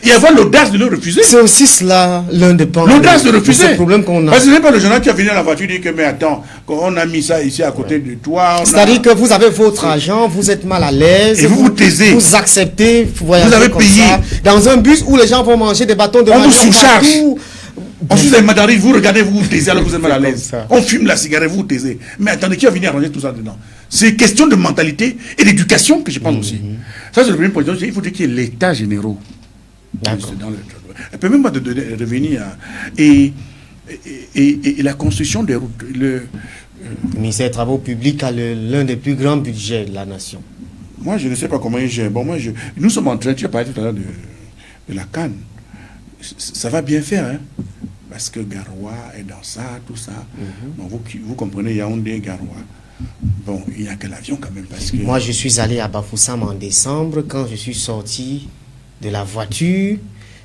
Speaker 4: Et avoir l'audace de le refuser.
Speaker 1: C'est aussi cela l'un des points.
Speaker 4: L'audace de refuser.
Speaker 1: Le problème qu'on a.
Speaker 4: Parce que ce n'est pas le gendarme qui va venir à la voiture et dire que, mais attends, on a mis ça ici à côté de toi.
Speaker 1: C'est-à-dire que vous avez votre argent, vous êtes mal à l'aise.
Speaker 4: Et vous taisez.
Speaker 1: Vous acceptez, vous
Speaker 4: avez payé.
Speaker 1: Ça, dans un bus où les gens vont manger des bâtons de
Speaker 4: on vous sous-charge.
Speaker 1: partout.
Speaker 4: On vous mandarine, vous regardez, vous vous taisez alors que vous êtes mal à l'aise. On fume la cigarette, vous vous taisez. Mais attendez, qui va venir arranger tout ça dedans? C'est question de mentalité et d'éducation que je pense aussi. Ça, c'est le premier point. Il faut dire qu'il y ait l'état généraux. Permettez-moi de revenir à... Et la construction des routes. Le
Speaker 1: ministère des Travaux publics a l'un des plus grands budgets de la nation.
Speaker 4: Moi, je ne sais pas comment il gère. Bon, nous sommes en train, tu as parlé tout à l'heure de la Cannes. Ça va bien faire, hein, parce que Garoua est dans ça, tout ça. Bon, vous comprenez, Yaoundé, Garoua. Bon, il n'y a que l'avion quand même, parce que...
Speaker 1: Moi, je suis allé à Bafoussam en décembre. Quand je suis sorti de la voiture,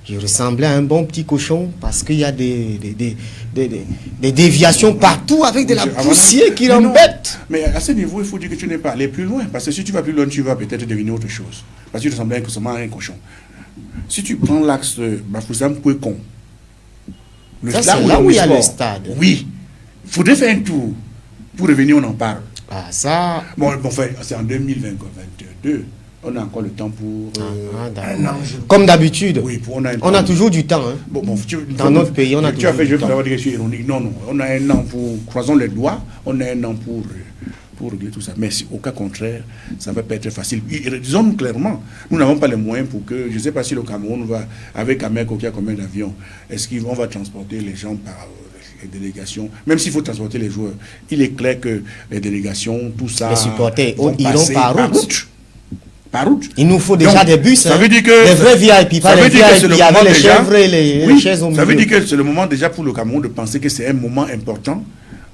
Speaker 1: je ressemblais à un bon petit cochon, parce qu'il y a des déviations partout avec de la poussière qui l'embête.
Speaker 4: Mais à ce niveau, il faut dire que tu n'es pas allé plus loin, parce que si tu vas plus loin, tu vas peut-être devenir autre chose. Parce que tu ressemblais seulement à un cochon. Si tu prends l'axe Bafoussam-Pouécon,
Speaker 1: c'est là où il y a le stade.
Speaker 4: Oui. Il faudrait faire un tour. Pour revenir, on en parle.
Speaker 1: Ah, ça...
Speaker 4: Bon, enfin, c'est en 2022. On a encore le temps pour...
Speaker 1: Comme d'habitude.
Speaker 4: Oui,
Speaker 1: on a toujours du temps. Hein. Dans notre pays, on a toujours du temps.
Speaker 4: Je vais dire que je suis ironique. Non, on a un an pour... Croisons les doigts. On a un an pour régler tout ça. Mais si, au cas contraire, ça ne va pas être facile. Disons-nous clairement, nous n'avons pas les moyens pour que... Je ne sais pas si le Cameroun va... Avec Ameco, qui a combien d'avions? Est-ce qu'on va transporter les gens par... les délégations, même s'il faut transporter les joueurs, il est clair que les délégations, tout ça...
Speaker 1: Les supporters iront par route.
Speaker 4: Par route.
Speaker 1: Il nous faut déjà des bus,
Speaker 4: ça veut dire que,
Speaker 1: des vrais VIP, pas les VIP avec les chèvres et les chaises au milieu.
Speaker 4: Ça veut dire que c'est le moment déjà pour le Cameroun de penser que c'est un moment important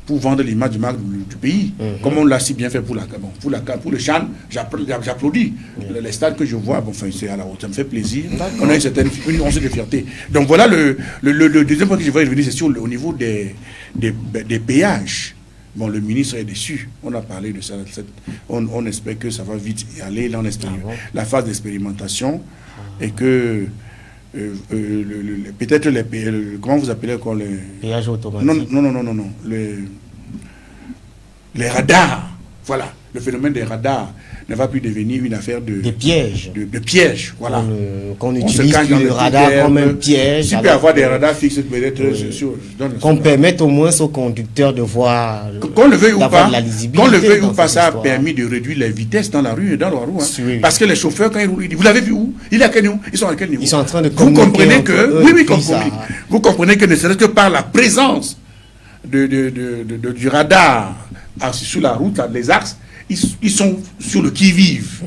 Speaker 4: pour vendre l'image du marque du pays. Comme on l'a si bien fait pour le Chan, j'applaudis. Les stades que je vois, c'est à la hauteur, ça me fait plaisir. On a une certaine once de fierté. Donc voilà le deuxième point que je voudrais revenir, c'est au niveau des péages. Bon, le ministre est déçu. On a parlé de ça. On espère que ça va vite y aller dans la phase d'expérimentation et que peut-être comment vous appelez encore les
Speaker 1: péages automatiques?
Speaker 4: Non. Les radars. Voilà. Le phénomène des radars ne va plus devenir une affaire de
Speaker 1: pièges.
Speaker 4: De pièges, voilà.
Speaker 1: Qu'on utilise le radar comme un piège.
Speaker 4: Il peut y avoir des radars fixes peut-être
Speaker 1: qu'on permette au moins aux conducteurs de voir,
Speaker 4: qu'on le veuille ou pas,
Speaker 1: la lisibilité.
Speaker 4: Qu'on le veuille ou pas, ça a permis de réduire les vitesses dans la rue et dans la roue.
Speaker 1: Oui.
Speaker 4: Parce que les chauffeurs, quand ils roulent, vous l'avez vu où? Il est à quel niveau? Ils sont à quel niveau?
Speaker 1: Ils sont en train de
Speaker 4: vous comprenez que, vous comprenez que ne serait-ce que par la présence du radar sur la route, les axes, ils sont sur le qui-vive.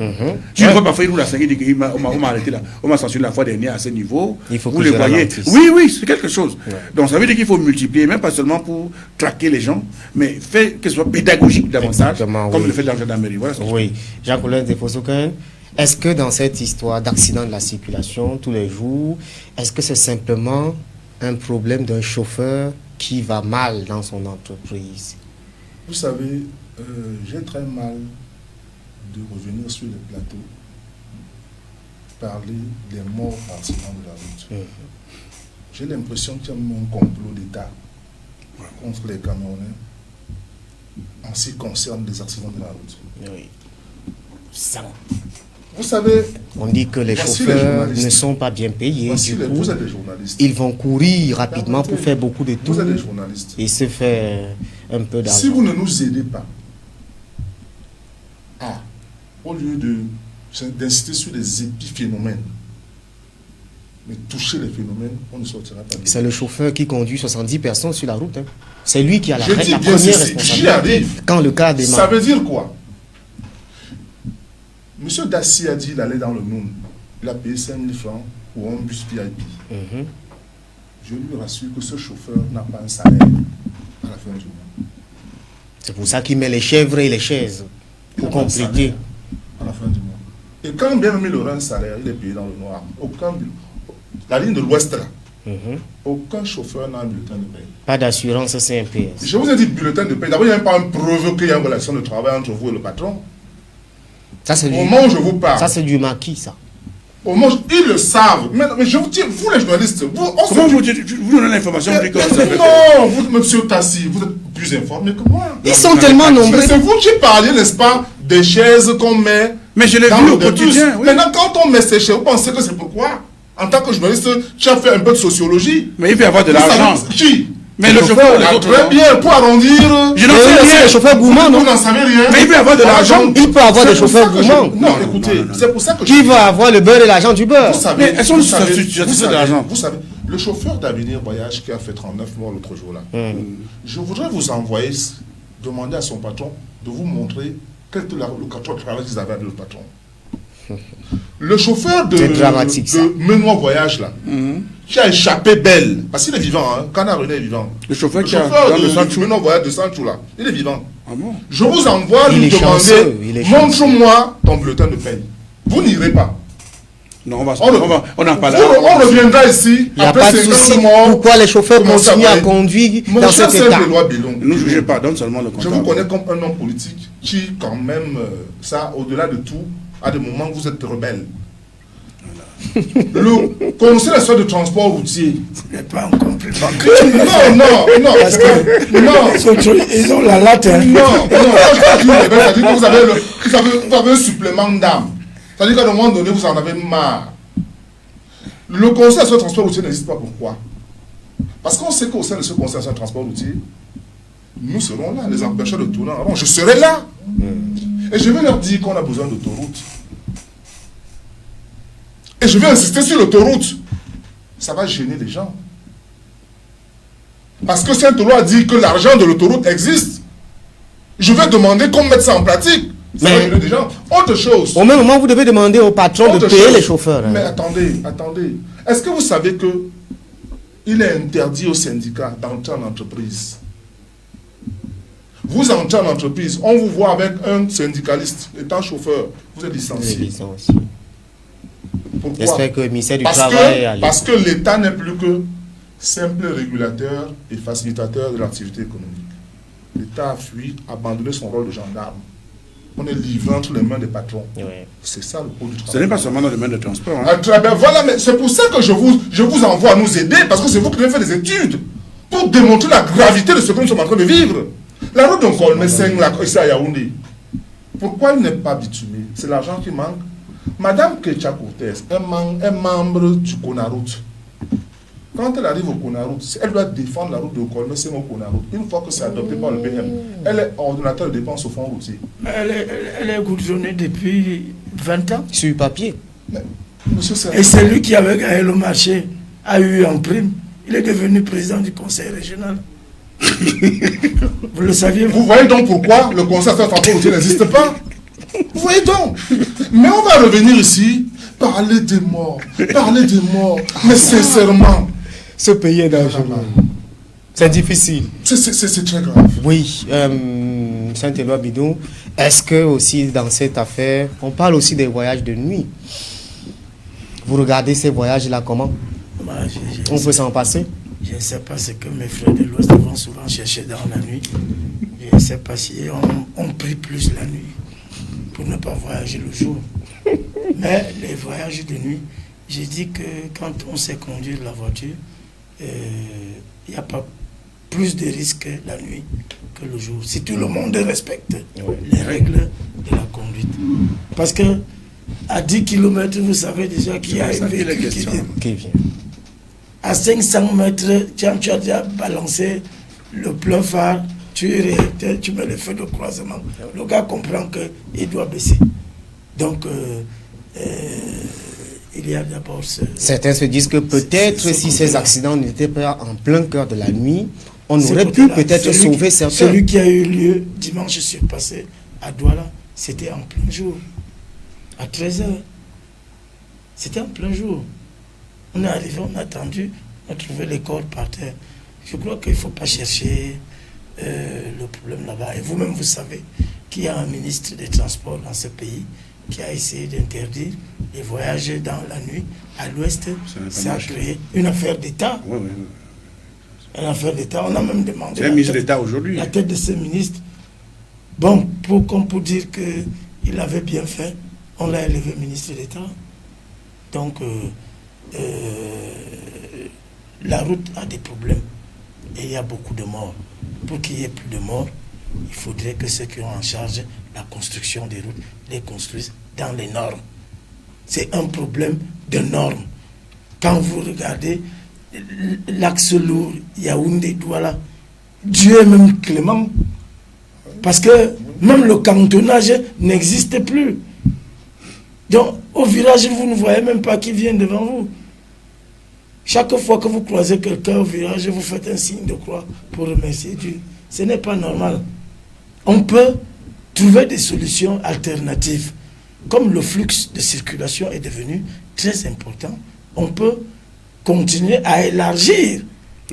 Speaker 4: Je ne vois pas faire la 5 et on m'a arrêté là. On m'a censuré la fois dernière à ce niveau.
Speaker 1: Il faut
Speaker 4: vous le voyez. Oui, c'est quelque chose. Donc ça veut dire qu'il faut multiplier, même pas seulement pour traquer les gens, mais faire que ce soit pédagogique davantage, comme le fait dans la gendarmerie. Voilà,
Speaker 1: oui, Jacques-Olain Defossoquin, est-ce que dans cette histoire d'accident de la circulation tous les jours, est-ce que c'est simplement un problème d'un chauffeur qui va mal dans son entreprise?
Speaker 3: Vous savez, j'ai très mal de revenir sur le plateau, parler des morts par accident de la route. J'ai l'impression qu'il y a un complot d'État contre les Camerounais en ce qui concerne les accidents de la route.
Speaker 1: Oui.
Speaker 3: Vous savez,
Speaker 1: on dit que les chauffeurs ne sont pas bien payés.
Speaker 3: Vous êtes des journalistes.
Speaker 1: Ils vont courir rapidement pour faire beaucoup de tours.
Speaker 3: Vous êtes des journalistes.
Speaker 1: Et se faire un peu d'argent.
Speaker 3: Si vous ne nous aidez pas, au lieu d'insister sur les épiphénomènes, mais toucher les phénomènes, on ne sortira pas.
Speaker 1: C'est le chauffeur qui conduit 70 personnes sur la route. Hein. C'est lui qui a la première responsabilité.
Speaker 3: J'y arrive.
Speaker 1: Quand le cas démarre.
Speaker 3: Ça veut dire quoi? Monsieur Dassi a dit qu'il allait dans le Noun. Il a payé 5 000 francs pour un bus VIP. Je lui rassure que ce chauffeur n'a pas un salaire à la fin du mois.
Speaker 1: C'est pour ça qu'il met les chèvres et les chaises pour compléter.
Speaker 3: À la fin du mois. Et quand bien même il aura un salaire, il est payé dans le noir. La ligne de l'Ouest là, aucun chauffeur n'a un bulletin de paie.
Speaker 1: Pas d'assurance CNPS.
Speaker 3: Je vous ai dit bulletin de paie. D'abord, il n'y a même pas un preuve qu'il y a une relation de travail entre vous et le patron.
Speaker 1: Ça,
Speaker 3: au moment où je vous parle.
Speaker 1: Ça, c'est du maquis, ça.
Speaker 3: Au moment où ils le savent. Mais je vous dis, vous les journalistes,
Speaker 4: comment vous donnez l'information?
Speaker 3: Non, vous, monsieur Tassi, vous êtes plus informé que moi.
Speaker 1: Ils sont tellement nombreux.
Speaker 3: C'est vous qui parlez, n'est-ce pas, des chaises qu'on met.
Speaker 4: Mais je l'ai vu au quotidien.
Speaker 3: Oui. Maintenant, quand on met ces chaises, vous pensez que c'est pourquoi? En tant que journaliste, tu as fait un peu de sociologie.
Speaker 4: Mais il peut y avoir de l'argent.
Speaker 3: Qui?
Speaker 4: Mais le chauffeur,
Speaker 3: très bien, pour arrondir.
Speaker 1: Je n'en sais rien. Les chauffeurs gourmands, non?
Speaker 3: Vous n'en savez rien.
Speaker 4: Mais il peut y avoir de l'argent.
Speaker 1: Il peut avoir des chauffeurs gourmands.
Speaker 3: Non, écoutez, c'est pour ça que
Speaker 1: qui va avoir le beurre et l'argent du beurre?
Speaker 3: Vous savez,
Speaker 4: mais elles sont de l'argent.
Speaker 3: Vous savez, le chauffeur d'Avenir Voyage qui a fait 39 morts l'autre jour là, je voudrais vous envoyer, demander à son patron de vous montrer quel était le carton de travail qu'ils avaient avec le patron. Le chauffeur de Menoir Voyage là, qui a échappé belle, parce qu'il est vivant, hein, Canard René est vivant.
Speaker 4: Le chauffeur qui
Speaker 3: de Menoir Voyage de Sanchou là, il est vivant.
Speaker 4: Ah bon?
Speaker 3: Je vous envoie lui demander, montre-moi ton bulletin de paye. Vous n'irez pas.
Speaker 4: Non, on en parle.
Speaker 3: On reviendra ici.
Speaker 1: Il n'y a pas de souci. Pourquoi les chauffeurs continuent à conduire dans cet état?
Speaker 3: Ne
Speaker 4: nous jugez pas, donne seulement le comptable.
Speaker 3: Je vous connais comme un homme politique qui, quand même, ça, au-delà de tout, à des moments où vous êtes rebelle. Connaissez la sorte de transport routier.
Speaker 2: C'est pas un compliment.
Speaker 3: Non. Parce que, non.
Speaker 2: Ils ont la latte.
Speaker 3: Non. C'est-à-dire que vous avez un supplément d'âme. C'est-à-dire qu'à un moment donné, vous en avez marre. Le conseil sur le transport routier n'existe pas. Pourquoi? Parce qu'on sait qu'au sein de ce conseil sur le transport routier, nous serons là, les empêcheurs de tourner en rond. Je serai là. Et je vais leur dire qu'on a besoin d'autoroute. Et je vais insister sur l'autoroute. Ça va gêner les gens. Parce que Saint-Olo a dit que l'argent de l'autoroute existe. Je vais demander qu'on mette ça en pratique. Ça va gêner des gens. Autre chose.
Speaker 1: Au même moment, vous devez demander au patron de payer les chauffeurs.
Speaker 3: Mais attendez. Est-ce que vous savez que il est interdit aux syndicats d'entrer en entreprise? Vous entrez en entreprise, on vous voit avec un syndicaliste, étant chauffeur, vous êtes licencié. Pourquoi?
Speaker 1: J'espère que le ministère du Travail
Speaker 3: parce que l'État n'est plus que simple régulateur et facilitateur de l'activité économique. L'État a fui, abandonné son rôle de gendarme. On est livré entre les mains des patrons. Oui. C'est ça le pôle du travail.
Speaker 4: Ce n'est pas seulement dans le domaine de transport.
Speaker 3: Voilà, mais c'est pour ça que je vous envoie à nous aider, parce que c'est vous qui devez faire des études pour démontrer la gravité de ce que nous sommes en train de vivre. La route de Colmé-Seng, ici à Yaoundé, pourquoi il n'est pas bitumé? C'est l'argent qui manque. Madame Kecha Cortez est membre du Conaroute. Quand elle arrive au Conaroute, elle doit défendre la route de Colmé-Seng au Conaroute. Une fois que c'est adopté par le PM, elle est ordonnateur de dépenses au fonds routier.
Speaker 2: Elle est gouvernée depuis 20 ans.
Speaker 1: Sur papier.
Speaker 3: Mais, monsieur,
Speaker 2: et c'est lui qui avait gagné le marché, a eu en prime. Il est devenu président du conseil régional. Vous le saviez?
Speaker 3: Vous voyez donc pourquoi le conseil de transport routier n'existe pas? Vous voyez donc? Mais on va revenir ici, parler des morts, mais sincèrement.
Speaker 1: Ce pays est dangereux. C'est difficile.
Speaker 3: C'est très grave.
Speaker 1: Oui, Saint-Éloi Bidon, est-ce que aussi dans cette affaire, on parle aussi des voyages de nuit? Vous regardez ces voyages-là comment? On peut s'en passer?
Speaker 2: Je ne sais pas ce que mes frères de l'Ouest vont souvent chercher dans la nuit. Je ne sais pas si on prie plus la nuit pour ne pas voyager le jour. Mais les voyages de nuit, j'ai dit que quand on sait conduire la voiture, il n'y a pas plus de risques la nuit que le jour. Si tout le monde respecte les règles de la conduite. Parce que à 10 km, vous savez déjà qu'il y a une véhicule qui vient. À 500 mètres, tu as déjà balancé le plat phare, tu mets le feu de croisement. Le gars comprend qu'il doit baisser. Donc, il y a d'abord ce...
Speaker 1: Certains se disent que peut-être si ces accidents n'étaient pas en plein cœur de la nuit, on aurait pu peut-être sauver certains.
Speaker 2: Celui qui a eu lieu dimanche surpassé à Douala, c'était en plein jour, à 13h. C'était en plein jour. On est arrivé, on a attendu, on a trouvé les corps par terre. Je crois qu'il ne faut pas chercher le problème là-bas. Et vous-même, vous savez qu'il y a un ministre des Transports dans ce pays qui a essayé d'interdire les voyages dans la nuit. À l'ouest, ça a créé une affaire d'État.
Speaker 4: Oui.
Speaker 2: Une affaire d'État. On a même demandé
Speaker 4: c'est un ministre d'État aujourd'hui.
Speaker 2: La tête de ce ministre. Bon, pour dire qu'il avait bien fait, on l'a élevé ministre d'État. Donc, la route a des problèmes et il y a beaucoup de morts. Pour qu'il y ait plus de morts, il faudrait que ceux qui ont en charge la construction des routes les construisent dans les normes. C'est un problème de normes. Quand vous regardez l'axe lourd, Yaoundé, Douala, Dieu est même clément. Parce que même le cantonnage n'existe plus. Donc, au virage, vous ne voyez même pas qui vient devant vous. Chaque fois que vous croisez quelqu'un au virage, vous faites un signe de croix pour remercier Dieu. Ce n'est pas normal. On peut trouver des solutions alternatives. Comme le flux de circulation est devenu très important, on peut continuer à élargir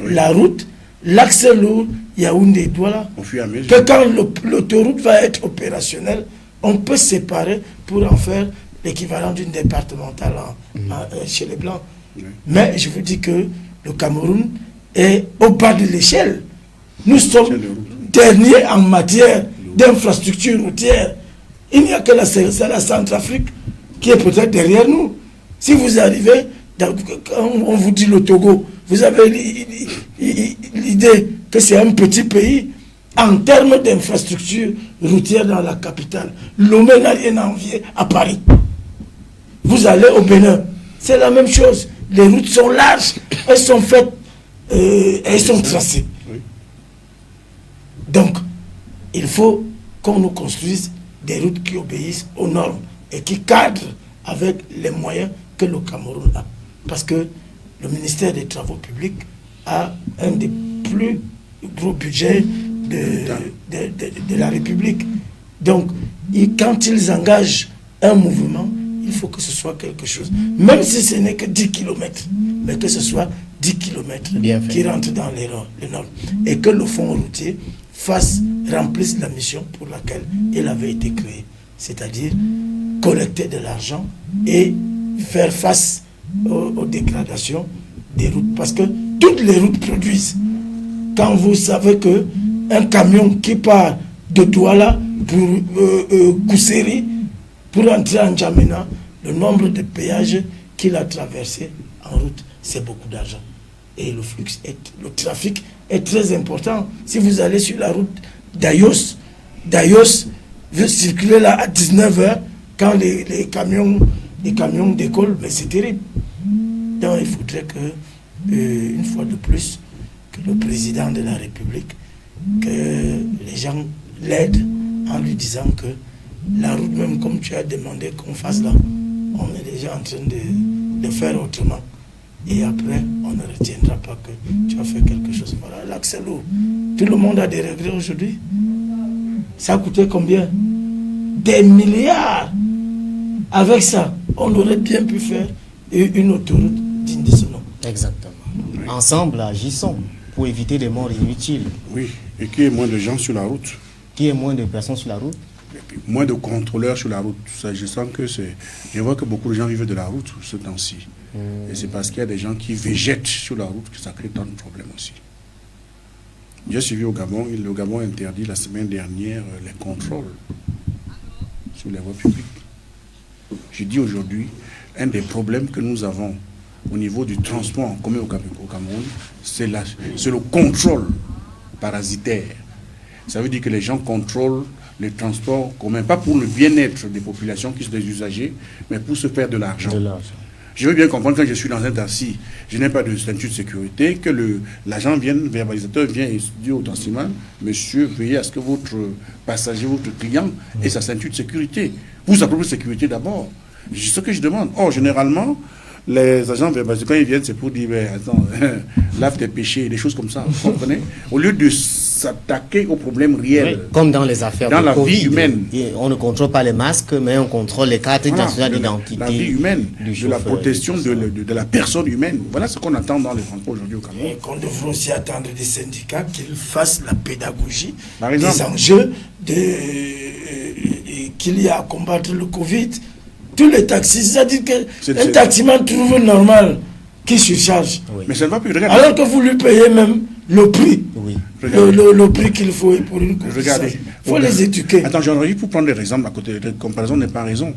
Speaker 2: la route, l'axe lourd, Yaoundé-Douala. Que quand l'autoroute va être opérationnelle, on peut séparer pour en faire l'équivalent d'une départementale chez les Blancs. Oui. Mais je vous dis que le Cameroun est au bas de l'échelle. Nous sommes derniers en matière d'infrastructure routière. Il n'y a que la Centrafrique qui est peut-être derrière nous. Si vous arrivez, on vous dit le Togo, vous avez l'idée que c'est un petit pays en termes d'infrastructure routière dans la capitale. Lomé n'a rien à envier à Paris. Vous allez au Bénin, c'est la même chose. Les routes sont larges, elles sont faites, elles sont tracées.
Speaker 4: Oui.
Speaker 2: Donc, il faut qu'on nous construise des routes qui obéissent aux normes et qui cadrent avec les moyens que le Cameroun a. Parce que le ministère des Travaux publics a un des plus gros budgets de la République. Donc, quand ils engagent un mouvement, il faut que ce soit quelque chose. Même si ce n'est que 10 km, mais que ce soit 10 km qui rentrent dans les normes. Et que le fonds routier remplisse la mission pour laquelle il avait été créé. C'est-à-dire collecter de l'argent et faire face aux dégradations des routes. Parce que toutes les routes produisent. Quand vous savez qu'un camion qui part de Douala pour Kousseri, pour entrer en Djamena, le nombre de péages qu'il a traversé en route, c'est beaucoup d'argent. Et le trafic est très important. Si vous allez sur la route d'Ayos, vous circulez là à 19h, quand les camions décollent, mais c'est terrible. Donc il faudrait que, une fois de plus, que le président de la République, que les gens l'aident en lui disant que la route, même comme tu as demandé qu'on fasse là, on est déjà en train de faire autrement. Et après, on ne retiendra pas que tu as fait quelque chose. Voilà, l'accès lourd. Tout le monde a des regrets aujourd'hui. Ça a coûté combien? Des milliards. Avec ça, on aurait bien pu faire une autoroute digne de ce nom.
Speaker 1: Exactement. Ensemble, agissons pour éviter des morts inutiles.
Speaker 4: Oui, et qu'il y ait moins de gens sur la route.
Speaker 1: Qu'il y ait moins de personnes sur la route.
Speaker 4: Moins de contrôleurs sur la route. Ça, je sens que c'est... Je vois que beaucoup de gens vivent de la route ce temps-ci. Et c'est parce qu'il y a des gens qui végètent sur la route que ça crée tant de problèmes aussi. J'ai suivi au Gabon, le Gabon interdit la semaine dernière les contrôles sur les voies publiques. Je dis aujourd'hui, un des problèmes que nous avons au niveau du transport en commun au Cameroun, c'est le contrôle parasitaire. Ça veut dire que les gens contrôlent les transports communs, pas pour le bien-être des populations qui sont des usagers, mais pour se faire de l'argent. Je veux bien comprendre, quand je suis dans un taxi, je n'ai pas de ceinture de sécurité, que l'agent vienne, verbalisateur vient et dit au taximan, monsieur, veillez à ce que votre passager, votre client ait sa ceinture de sécurité. Pour sa propre sécurité d'abord. C'est ce que je demande. Or, généralement, les agents verbalisateurs, quand ils viennent, c'est pour dire, attends, lave tes péchés, des choses comme ça, vous comprenez? Au lieu de s'attaquer aux problèmes réels.
Speaker 1: Oui, comme dans les affaires
Speaker 4: dans
Speaker 1: de
Speaker 4: la
Speaker 1: COVID,
Speaker 4: vie humaine.
Speaker 1: On ne contrôle pas les masques, mais on contrôle les cartes nationales d'identité.
Speaker 4: La vie humaine,
Speaker 1: de
Speaker 4: la protection de la personne humaine. Voilà ce qu'on attend dans les transports aujourd'hui au Cameroun.
Speaker 2: Et qu'on devrait aussi attendre des syndicats qu'ils fassent la pédagogie
Speaker 4: Par exemple,
Speaker 2: des enjeux qu'il y a à combattre le Covid. Tous les taxis, c'est-à-dire qu'un taximan trouve normal qui surcharge.
Speaker 1: Oui.
Speaker 4: Mais ça ne va plus. Regardez.
Speaker 2: Alors que vous lui payez même le prix.
Speaker 1: Oui.
Speaker 2: Le prix qu'il faut pour une course.
Speaker 4: Regardez.
Speaker 2: Il faut les éduquer.
Speaker 4: Attends, j'en ai pour prendre des exemples à côté. La comparaison n'est pas raison.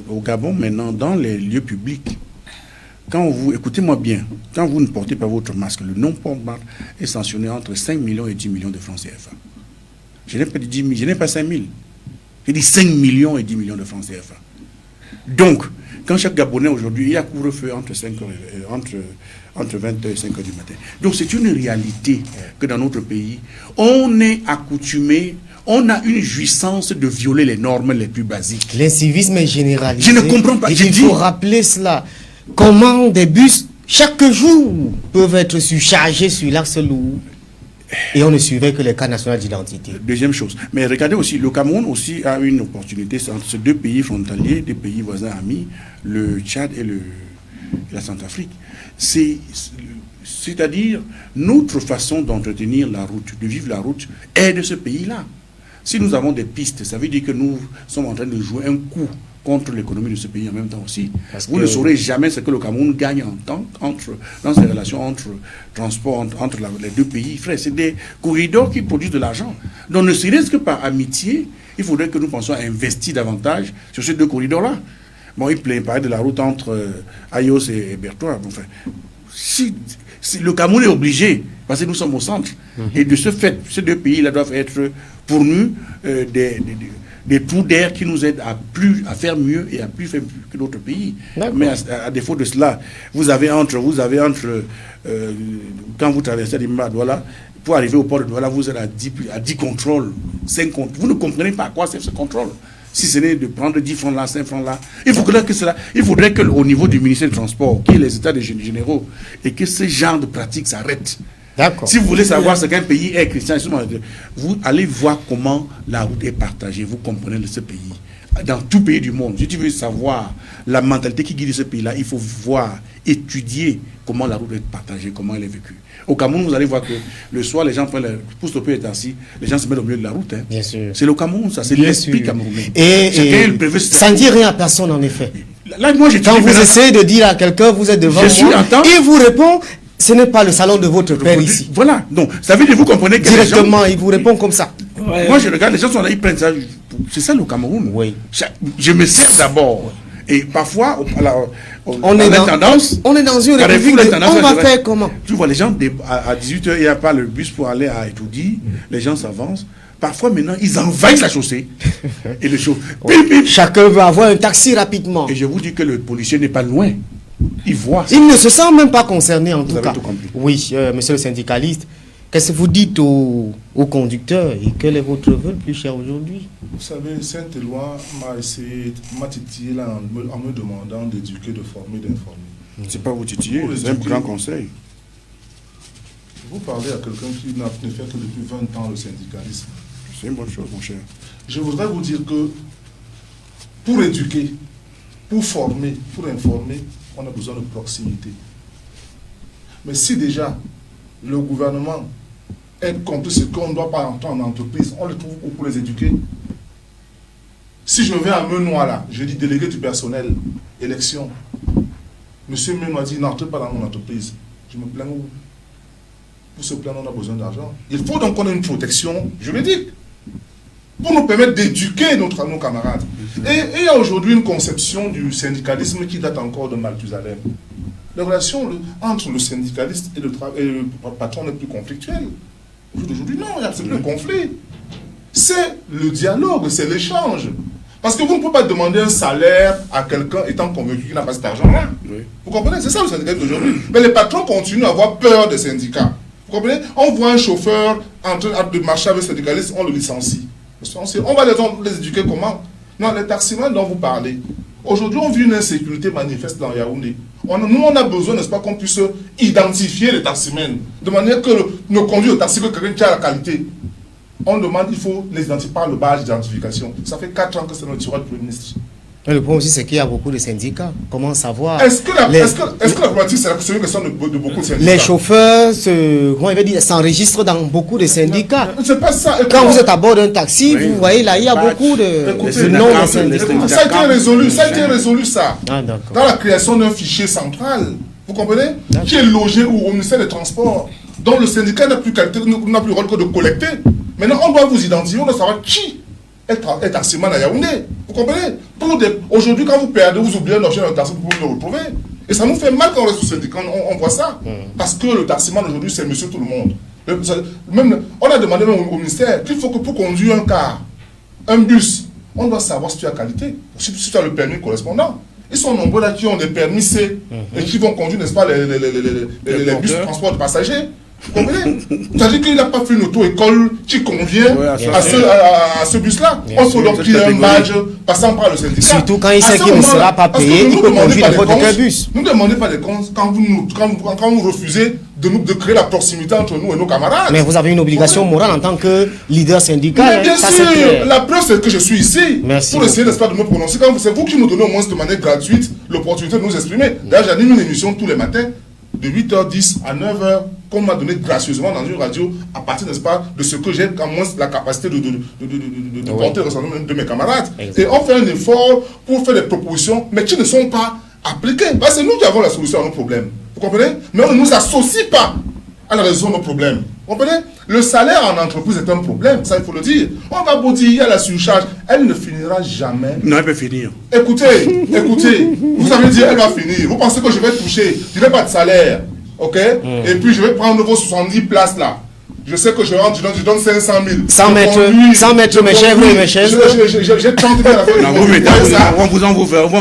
Speaker 4: Au Gabon, maintenant, dans les lieux publics, quand vous, écoutez-moi bien, quand vous ne portez pas votre masque, le non-port est sanctionné entre 5 millions et 10 millions de francs CFA. Je n'ai pas dit 10 000, je n'ai pas 5 000. J'ai dit 5 millions et 10 millions de francs CFA. Donc, quand chaque Gabonais aujourd'hui, il y a couvre-feu entre 20h et 5h du matin. Donc, c'est une réalité que dans notre pays, on est accoutumé, on a une jouissance de violer les normes les plus basiques.
Speaker 1: L'incivisme est généralisé.
Speaker 4: Je ne comprends pas.
Speaker 1: Il faut rappeler cela. Comment des bus, chaque jour, peuvent être surchargés sur l'axe lourd et on ne suivait que les cas nationaux d'identité.
Speaker 4: Deuxième chose. Mais regardez aussi, le Cameroun aussi a une opportunité entre ces deux pays frontaliers, des pays voisins amis, le Tchad et la Centrafrique. C'est-à-dire, notre façon d'entretenir la route, de vivre la route, est de ce pays-là. Si nous avons des pistes, ça veut dire que nous sommes en train de jouer un coup contre l'économie de ce pays en même temps aussi. Vous ne saurez jamais ce que le Cameroun gagne dans ces relations entre transport, entre les deux pays. Frère, c'est des corridors qui produisent de l'argent. Donc ne serait-ce que par amitié, il faudrait que nous pensions à investir davantage sur ces deux corridors-là. Bon, il parlait de la route entre Ayos et Bertois. Enfin, si le Cameroun est obligé, parce que nous sommes au centre, et de ce fait, ces deux pays-là doivent être pour nous des trous d'air qui nous aident à faire mieux et à plus faire plus que d'autres pays. Mais à défaut de cela, vous avez entre quand vous traversez l'Imba à Douala, pour arriver au port de Douala, vous êtes à 10 contrôles, 5 contrôles. Vous ne comprenez pas à quoi c'est ce contrôle. Si ce n'est de prendre 10 francs là, 5 francs là, il faudrait qu'au niveau du ministère du Transport, qu'il y ait les états généraux, et que ce genre de pratique s'arrête. Si vous voulez savoir ce qu'un pays est, Christian, vous allez voir comment la route est partagée. Vous comprenez ce pays. Dans tout pays du monde, si tu veux savoir la mentalité qui guide ce pays-là, il faut voir, étudier comment la route est partagée, comment elle est vécue. Au Cameroun, vous allez voir que le soir, les gens poussent le peu est assis, les gens se mettent au milieu de la route. Hein.
Speaker 1: Bien sûr.
Speaker 4: C'est le Cameroun, ça, c'est l'esprit camerounais.
Speaker 1: Et ça ne dit rien à personne, en effet.
Speaker 4: Là, moi,
Speaker 1: quand vous essayez de dire à quelqu'un, vous êtes devant moi, il vous répond, ce n'est pas le salon de votre père ici.
Speaker 4: Voilà. Donc, ça veut dire, vous comprenez que
Speaker 1: directement, il vous répond comme ça.
Speaker 4: Ouais. Moi, je regarde, les gens sont là, ils prennent ça. C'est ça le Cameroun.
Speaker 1: Oui.
Speaker 4: Je me sers d'abord. Et parfois,
Speaker 1: on est dans une république. On va faire comment?
Speaker 4: Tu vois, les gens, à 18h, il n'y a pas le bus pour aller à Etoudi. Les gens s'avancent. Parfois, maintenant, ils envahissent la chaussée. Et le
Speaker 1: chacun veut avoir un taxi rapidement.
Speaker 4: Et je vous dis que le policier n'est pas loin. Il voit ça.
Speaker 1: Il ne se sent même pas concerné, en tout cas.
Speaker 4: Tout compris.
Speaker 1: Oui, monsieur le syndicaliste. Qu'est-ce que vous dites aux conducteurs et quel est votre vœu le plus cher aujourd'hui?
Speaker 3: Vous savez, Sainte-Éloi m'a titillé là en me demandant d'éduquer, de former, d'informer.
Speaker 4: C'est pas vous titiller, c'est un grand conseil.
Speaker 3: Vous parlez à quelqu'un qui n'a fait que depuis 20 ans le syndicalisme.
Speaker 4: C'est une bonne chose, mon cher.
Speaker 3: Je voudrais vous dire que pour éduquer, pour former, pour informer, on a besoin de proximité. Mais si déjà le gouvernement aide contre ce qu'on ne doit pas entendre en entreprise, on le trouve où pour les éduquer? Si je vais à Menoir là, je dis délégué du personnel, élection. Monsieur Menoir dit n'entrez pas dans mon entreprise. Je me plains où? Pour se plaindre, on a besoin d'argent. Il faut donc qu'on ait une protection juridique pour nous permettre d'éduquer nos camarades. Et il y a aujourd'hui une conception du syndicalisme qui date encore de Mathusalem. La relation entre le syndicaliste et le patron n'est plus conflictuelle. Aujourd'hui, non, il y a absolument un conflit. C'est le dialogue, c'est l'échange. Parce que vous ne pouvez pas demander un salaire à quelqu'un étant convaincu qu'il n'a pas cet argent-là. Oui. Vous comprenez? C'est ça le syndicalisme d'aujourd'hui. Mais les patrons continuent à avoir peur des syndicats. Vous comprenez? On voit un chauffeur en train de marcher avec un syndicaliste, on le licencie. On va les éduquer comment? Non, les taximans dont vous parlez. Aujourd'hui, on vit une insécurité manifeste dans Yaoundé. Nous, on a besoin, n'est-ce pas, qu'on puisse identifier les taximens, de manière que nos conduits de taxi, que quelqu'un qui a la qualité. On demande, il faut les identifier par le badge d'identification. Ça fait 4 ans que c'est notre tiroir du Premier ministre.
Speaker 1: Le problème aussi, c'est qu'il y a beaucoup de syndicats. Comment savoir?
Speaker 3: Est-ce que la problématique, c'est une question de beaucoup de syndicats?
Speaker 1: Les chauffeurs s'enregistrent dans beaucoup de syndicats.
Speaker 3: C'est pas ça.
Speaker 1: Quand vous êtes à bord d'un taxi, vous voyez là, il y a beaucoup de noms de syndicats.
Speaker 3: Ça a été résolu, ça.
Speaker 1: Ah,
Speaker 3: dans la création d'un fichier central. Vous comprenez? Qui est logé au ministère des Transports. Donc le syndicat n'a plus le rôle que de collecter. Maintenant, on doit vous identifier, on doit savoir qui est taximan à Yaoundé. Vous comprenez? Aujourd'hui, quand vous perdez, vous oubliez un objet dans le taxi, vous pouvez le retrouver. Et ça nous fait mal quand on reste au syndicat, on voit ça. Parce que le taximan aujourd'hui, c'est monsieur tout le monde. Même, on a demandé même au ministère qu'il faut que pour conduire un car, un bus, on doit savoir si tu as qualité, si tu as le permis correspondant. Ils sont nombreux là qui ont des permis C et qui vont conduire, n'est-ce pas, les bus de transport de passagers. Vous comprenez? C'est-à-dire qu'il n'a pas fait une auto-école qui convient à ce bus-là. On peut donc qu'il y ait un badge passant par le syndicat.
Speaker 1: Surtout quand il sait qu'il ne sera pas payé, il peut conduire n'importe quel bus.
Speaker 3: Ne demandez pas des comptes quand vous refusez de créer la proximité entre nous et nos camarades.
Speaker 1: Mais vous avez une obligation morale en tant que leader syndical.
Speaker 3: Mais bien sûr, la preuve c'est que je suis ici.
Speaker 1: Merci
Speaker 3: pour essayer, n'est-ce pas, de me prononcer. C'est vous qui nous donnez au moins de manière gratuite l'opportunité de nous exprimer. D'ailleurs, j'anime une émission tous les matins de 8h10 à 9h, qu'on m'a donné gracieusement dans une radio, à partir, n'est-ce pas, de ce que j'ai quand moins la capacité de porter le de mes camarades. Exactement. Et on fait un effort pour faire des propositions, mais qui ne sont pas appliquées. Bah, c'est nous qui avons la solution à nos problèmes. Vous comprenez? Mais on ne nous associe pas à la résolution de nos problèmes. Vous comprenez? Le salaire en entreprise est un problème, ça il faut le dire. On va vous dire, il y a la surcharge, elle ne finira jamais.
Speaker 4: Non, elle peut finir.
Speaker 3: Écoutez, vous avez dit, elle va finir. Vous pensez que je vais toucher, je n'ai pas de salaire, ok? Et puis je vais prendre vos 70 places là. Je sais que je rentre, je donne 500 000.
Speaker 1: Sans mettre mes chèvres et mes chaises.
Speaker 3: J'ai 30 000 à la fin.
Speaker 4: Non, vous mettez, on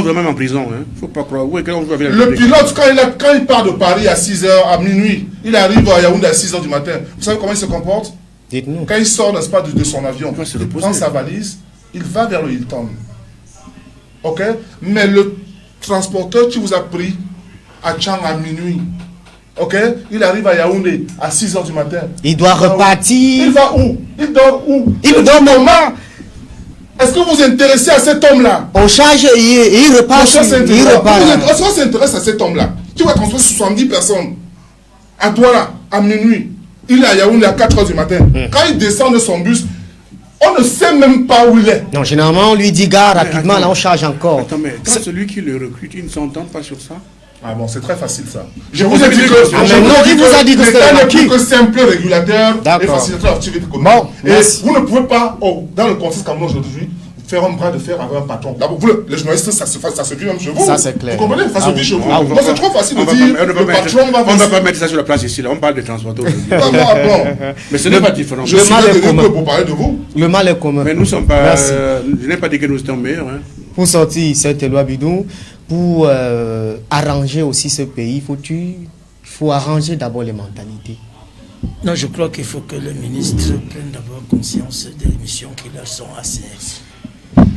Speaker 4: vous même en prison. Hein. Faut pas croire.
Speaker 3: Le pilote, quand il part de Paris à 6h, à minuit, il arrive à Yaoundé à 6h du matin. Vous savez comment il se comporte?
Speaker 1: Dites-nous.
Speaker 3: Quand il sort, n'est-ce pas, de son avion, il prend sa valise, il va vers le Hilton. Ok? Mais le transporteur qui vous a pris à Tchang à minuit, ok? Il arrive à Yaoundé à 6h du matin.
Speaker 1: Il doit repartir.
Speaker 3: Il va où? Il dort où?
Speaker 1: Il dort comment?
Speaker 3: Est-ce que vous vous intéressez à cet homme-là?
Speaker 1: On charge et il repart. Il repart.
Speaker 3: Est-ce qu'on s'intéresse à cet homme-là? Tu vas transporter 70 personnes. À toi là, à minuit. Il est à Yaoundé à 4h du matin. Quand il descend de son bus, on ne sait même pas où il est.
Speaker 1: Non, généralement, on lui dit, gars, rapidement,
Speaker 4: attends,
Speaker 1: là, on charge encore.
Speaker 4: Attends, mais quand celui qui le recrute, il ne s'entend pas sur ça?
Speaker 3: Ah bon, c'est très facile ça.
Speaker 4: Je vous ai dit que...
Speaker 1: Ah, mais non, il vous a dit que c'était
Speaker 3: l'État n'est
Speaker 1: acquis.
Speaker 3: plus que simple régulateur et
Speaker 1: D'accord.
Speaker 3: facilitateur d'activité économique.
Speaker 1: Bon,
Speaker 3: Et
Speaker 1: merci.
Speaker 3: vous ne pouvez pas, dans le contexte camerounais aujourd'hui, faire un bras de fer avec un patron. D'abord, vous, les journalistes, ça se vit même chez vous.
Speaker 1: Ça, c'est clair.
Speaker 3: Vous comprenez? Ça se vit chez vous.
Speaker 1: Ah,
Speaker 3: Donc c'est trop facile de dire, le patron va...
Speaker 4: On ne va pas mettre ça sur la place ici, là. On parle de transporteurs aujourd'hui.
Speaker 3: Bon.
Speaker 4: Mais ce n'est pas différent.
Speaker 3: Je
Speaker 1: Le
Speaker 3: suis
Speaker 1: mal est
Speaker 3: venu
Speaker 1: commun.
Speaker 3: que pour parler de vous.
Speaker 1: Le mal est commun.
Speaker 4: Mais nous ne sommes pas...
Speaker 1: Merci.
Speaker 4: Je n'ai pas dit que nous étions meilleurs. Hein.
Speaker 1: Pour sortir cette loi bidon, pour arranger aussi ce pays, il faut arranger d'abord les mentalités.
Speaker 2: Non, je crois qu'il faut que le ministre prenne d'abord conscience des missions qui leur sont assignées.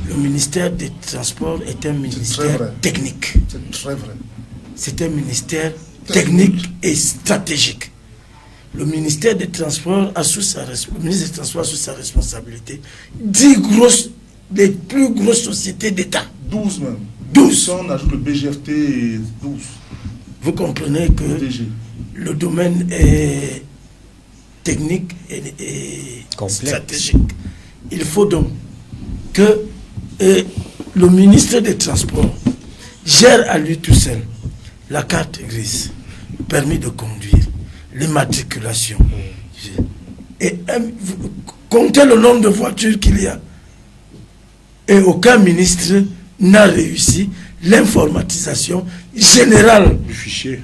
Speaker 2: Le ministère des Transports est un ministère
Speaker 3: vrai.
Speaker 2: technique.
Speaker 3: C'est très vrai.
Speaker 2: C'est un ministère technique et stratégique. Le ministère des Transports a sous sa responsabilité 10 des plus grosses sociétés d'État.
Speaker 3: 12 même.
Speaker 2: 12.
Speaker 3: On ajoute le BGFT et 12.
Speaker 2: Vous comprenez que
Speaker 3: DG.
Speaker 2: le domaine est technique et
Speaker 1: Complexe.
Speaker 2: stratégique. Il faut donc que le ministre des Transports gère à lui tout seul la carte grise, le permis de conduire, l'immatriculation. Et comptez le nombre de voitures qu'il y a. Et aucun ministre n'a réussi l'informatisation générale
Speaker 4: Du fichier.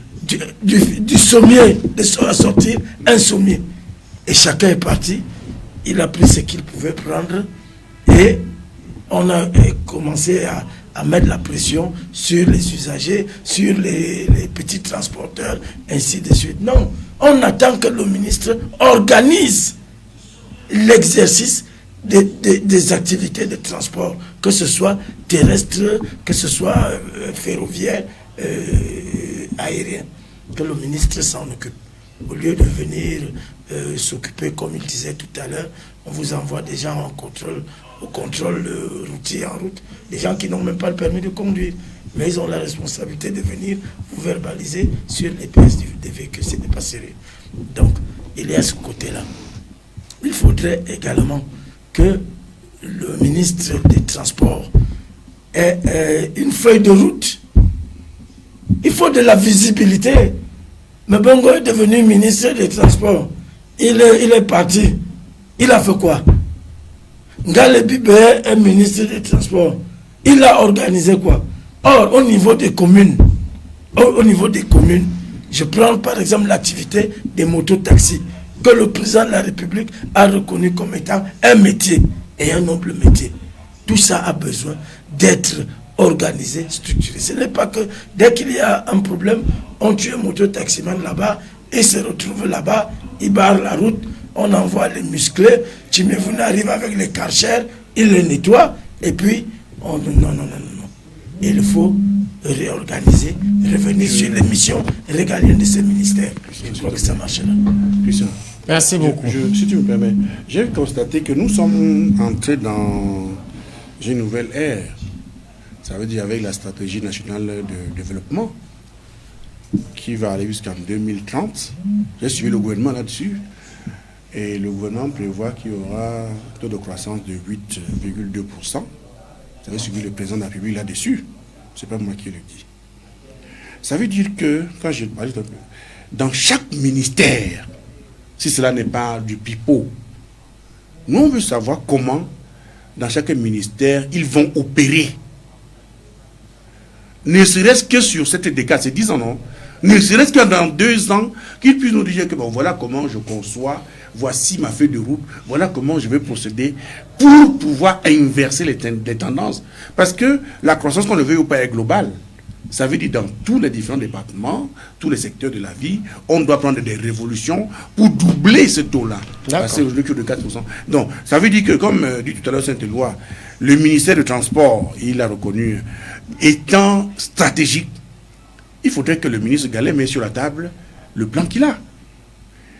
Speaker 2: du sommier, de sortir un sommier. Et chacun est parti, il a pris ce qu'il pouvait prendre et on a commencé à mettre la pression sur les usagers, sur les petits transporteurs, ainsi de suite. Non, on attend que le ministre organise l'exercice des activités de transport, que ce soit terrestre, que ce soit ferroviaire, aérien, que le ministre s'en occupe. Au lieu de venir s'occuper, comme il disait tout à l'heure, on vous envoie des gens au contrôle routier en route, des gens qui n'ont même pas le permis de conduire, mais ils ont la responsabilité de venir vous verbaliser sur les pièces des véhicules. Ce n'est pas sérieux. Donc, il y a ce côté-là. Il faudrait également que le ministre des Transports ait une feuille de route. Il faut de la visibilité. Mais Bongo est devenu ministre des Transports. Il est parti. Il a fait quoi? Ngale Bibe est ministre des Transports. Il a organisé quoi? Or, au niveau des communes, je prends par exemple l'activité des mototaxis, que le président de la République a reconnu comme étant un métier et un noble métier. Tout ça a besoin d'être organisé, structuré. Ce n'est pas que dès qu'il y a un problème, on tue un mototaximan là-bas, il se retrouve là-bas, il barre la route, on envoie les musclés, Timévoune arrive avec les karchers, il les nettoie, et puis, non. Il faut réorganiser, revenir sur les missions régaliennes de ces ministères. Je crois que ça marche là.
Speaker 4: Christian,
Speaker 1: Merci beaucoup.
Speaker 4: Si tu me permets, j'ai constaté que nous sommes entrés dans une nouvelle ère. Ça veut dire avec la stratégie nationale de développement qui va aller jusqu'en 2030. J'ai suivi le gouvernement là-dessus. Et le gouvernement prévoit qu'il y aura un taux de croissance de 8,2%. Vous avez suivi le président de la République là-dessus. Ce n'est pas moi qui le dis. Ça veut dire que, quand je parle dans chaque ministère, si cela n'est pas du pipeau, nous on veut savoir comment, dans chaque ministère, ils vont opérer. Ne serait-ce que sur cette décade, c'est 10 ans, non? Ne serait-ce que dans 2 ans, qu'ils puissent nous dire que bon, voilà comment je conçois voici ma feuille de route, voilà comment je vais procéder pour pouvoir inverser les tendances. Parce que la croissance, qu'on le veuille ou pas, est globale. Ça veut dire dans tous les différents départements, tous les secteurs de la vie, on doit prendre des révolutions pour doubler ce taux-là. Passer aujourd'hui de 4%. Donc, ça veut dire que, comme dit tout à l'heure Saint-Éloi, le ministère du Transport, il a reconnu, étant stratégique, il faudrait que le ministre Gallet mette sur la table le plan qu'il a.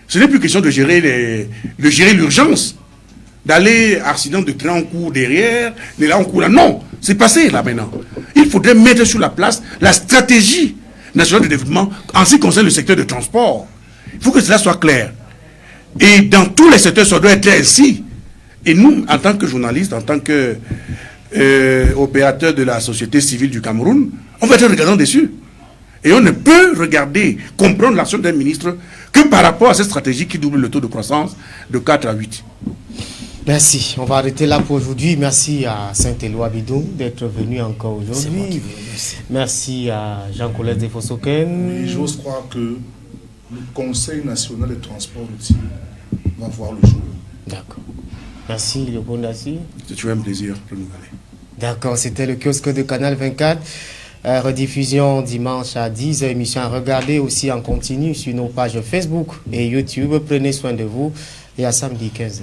Speaker 4: Ce n'est plus question de gérer l'urgence, d'aller accident de train en cours derrière, de là en cours là. Non, c'est passé là maintenant. Il faudrait mettre sur la place la stratégie nationale de développement en ce qui concerne le secteur de transport. Il faut que cela soit clair. Et dans tous les secteurs, ça doit être ainsi. Et nous, en tant que journalistes, en tant que opérateurs de la société civile du Cameroun, on va être regardant dessus. Et on ne peut regarder, comprendre l'action d'un ministre que par rapport à cette stratégie qui double le taux de croissance de 4 à 8.
Speaker 1: Merci. On va arrêter là pour aujourd'hui. Merci à Saint-Éloi Bidou d'être venu encore aujourd'hui. Merci à Jean-Colette Defosoken.
Speaker 3: Oui, j'ose croire que le Conseil national des transports routiers va voir le jour.
Speaker 1: D'accord. Merci, le bon Dassi.
Speaker 4: C'est toujours un plaisir de nous aller.
Speaker 1: D'accord, c'était le kiosque de Canal 24. Rediffusion dimanche à 10h, émission à regarder aussi en continu sur nos pages Facebook et YouTube. Prenez soin de vous et à samedi 15h.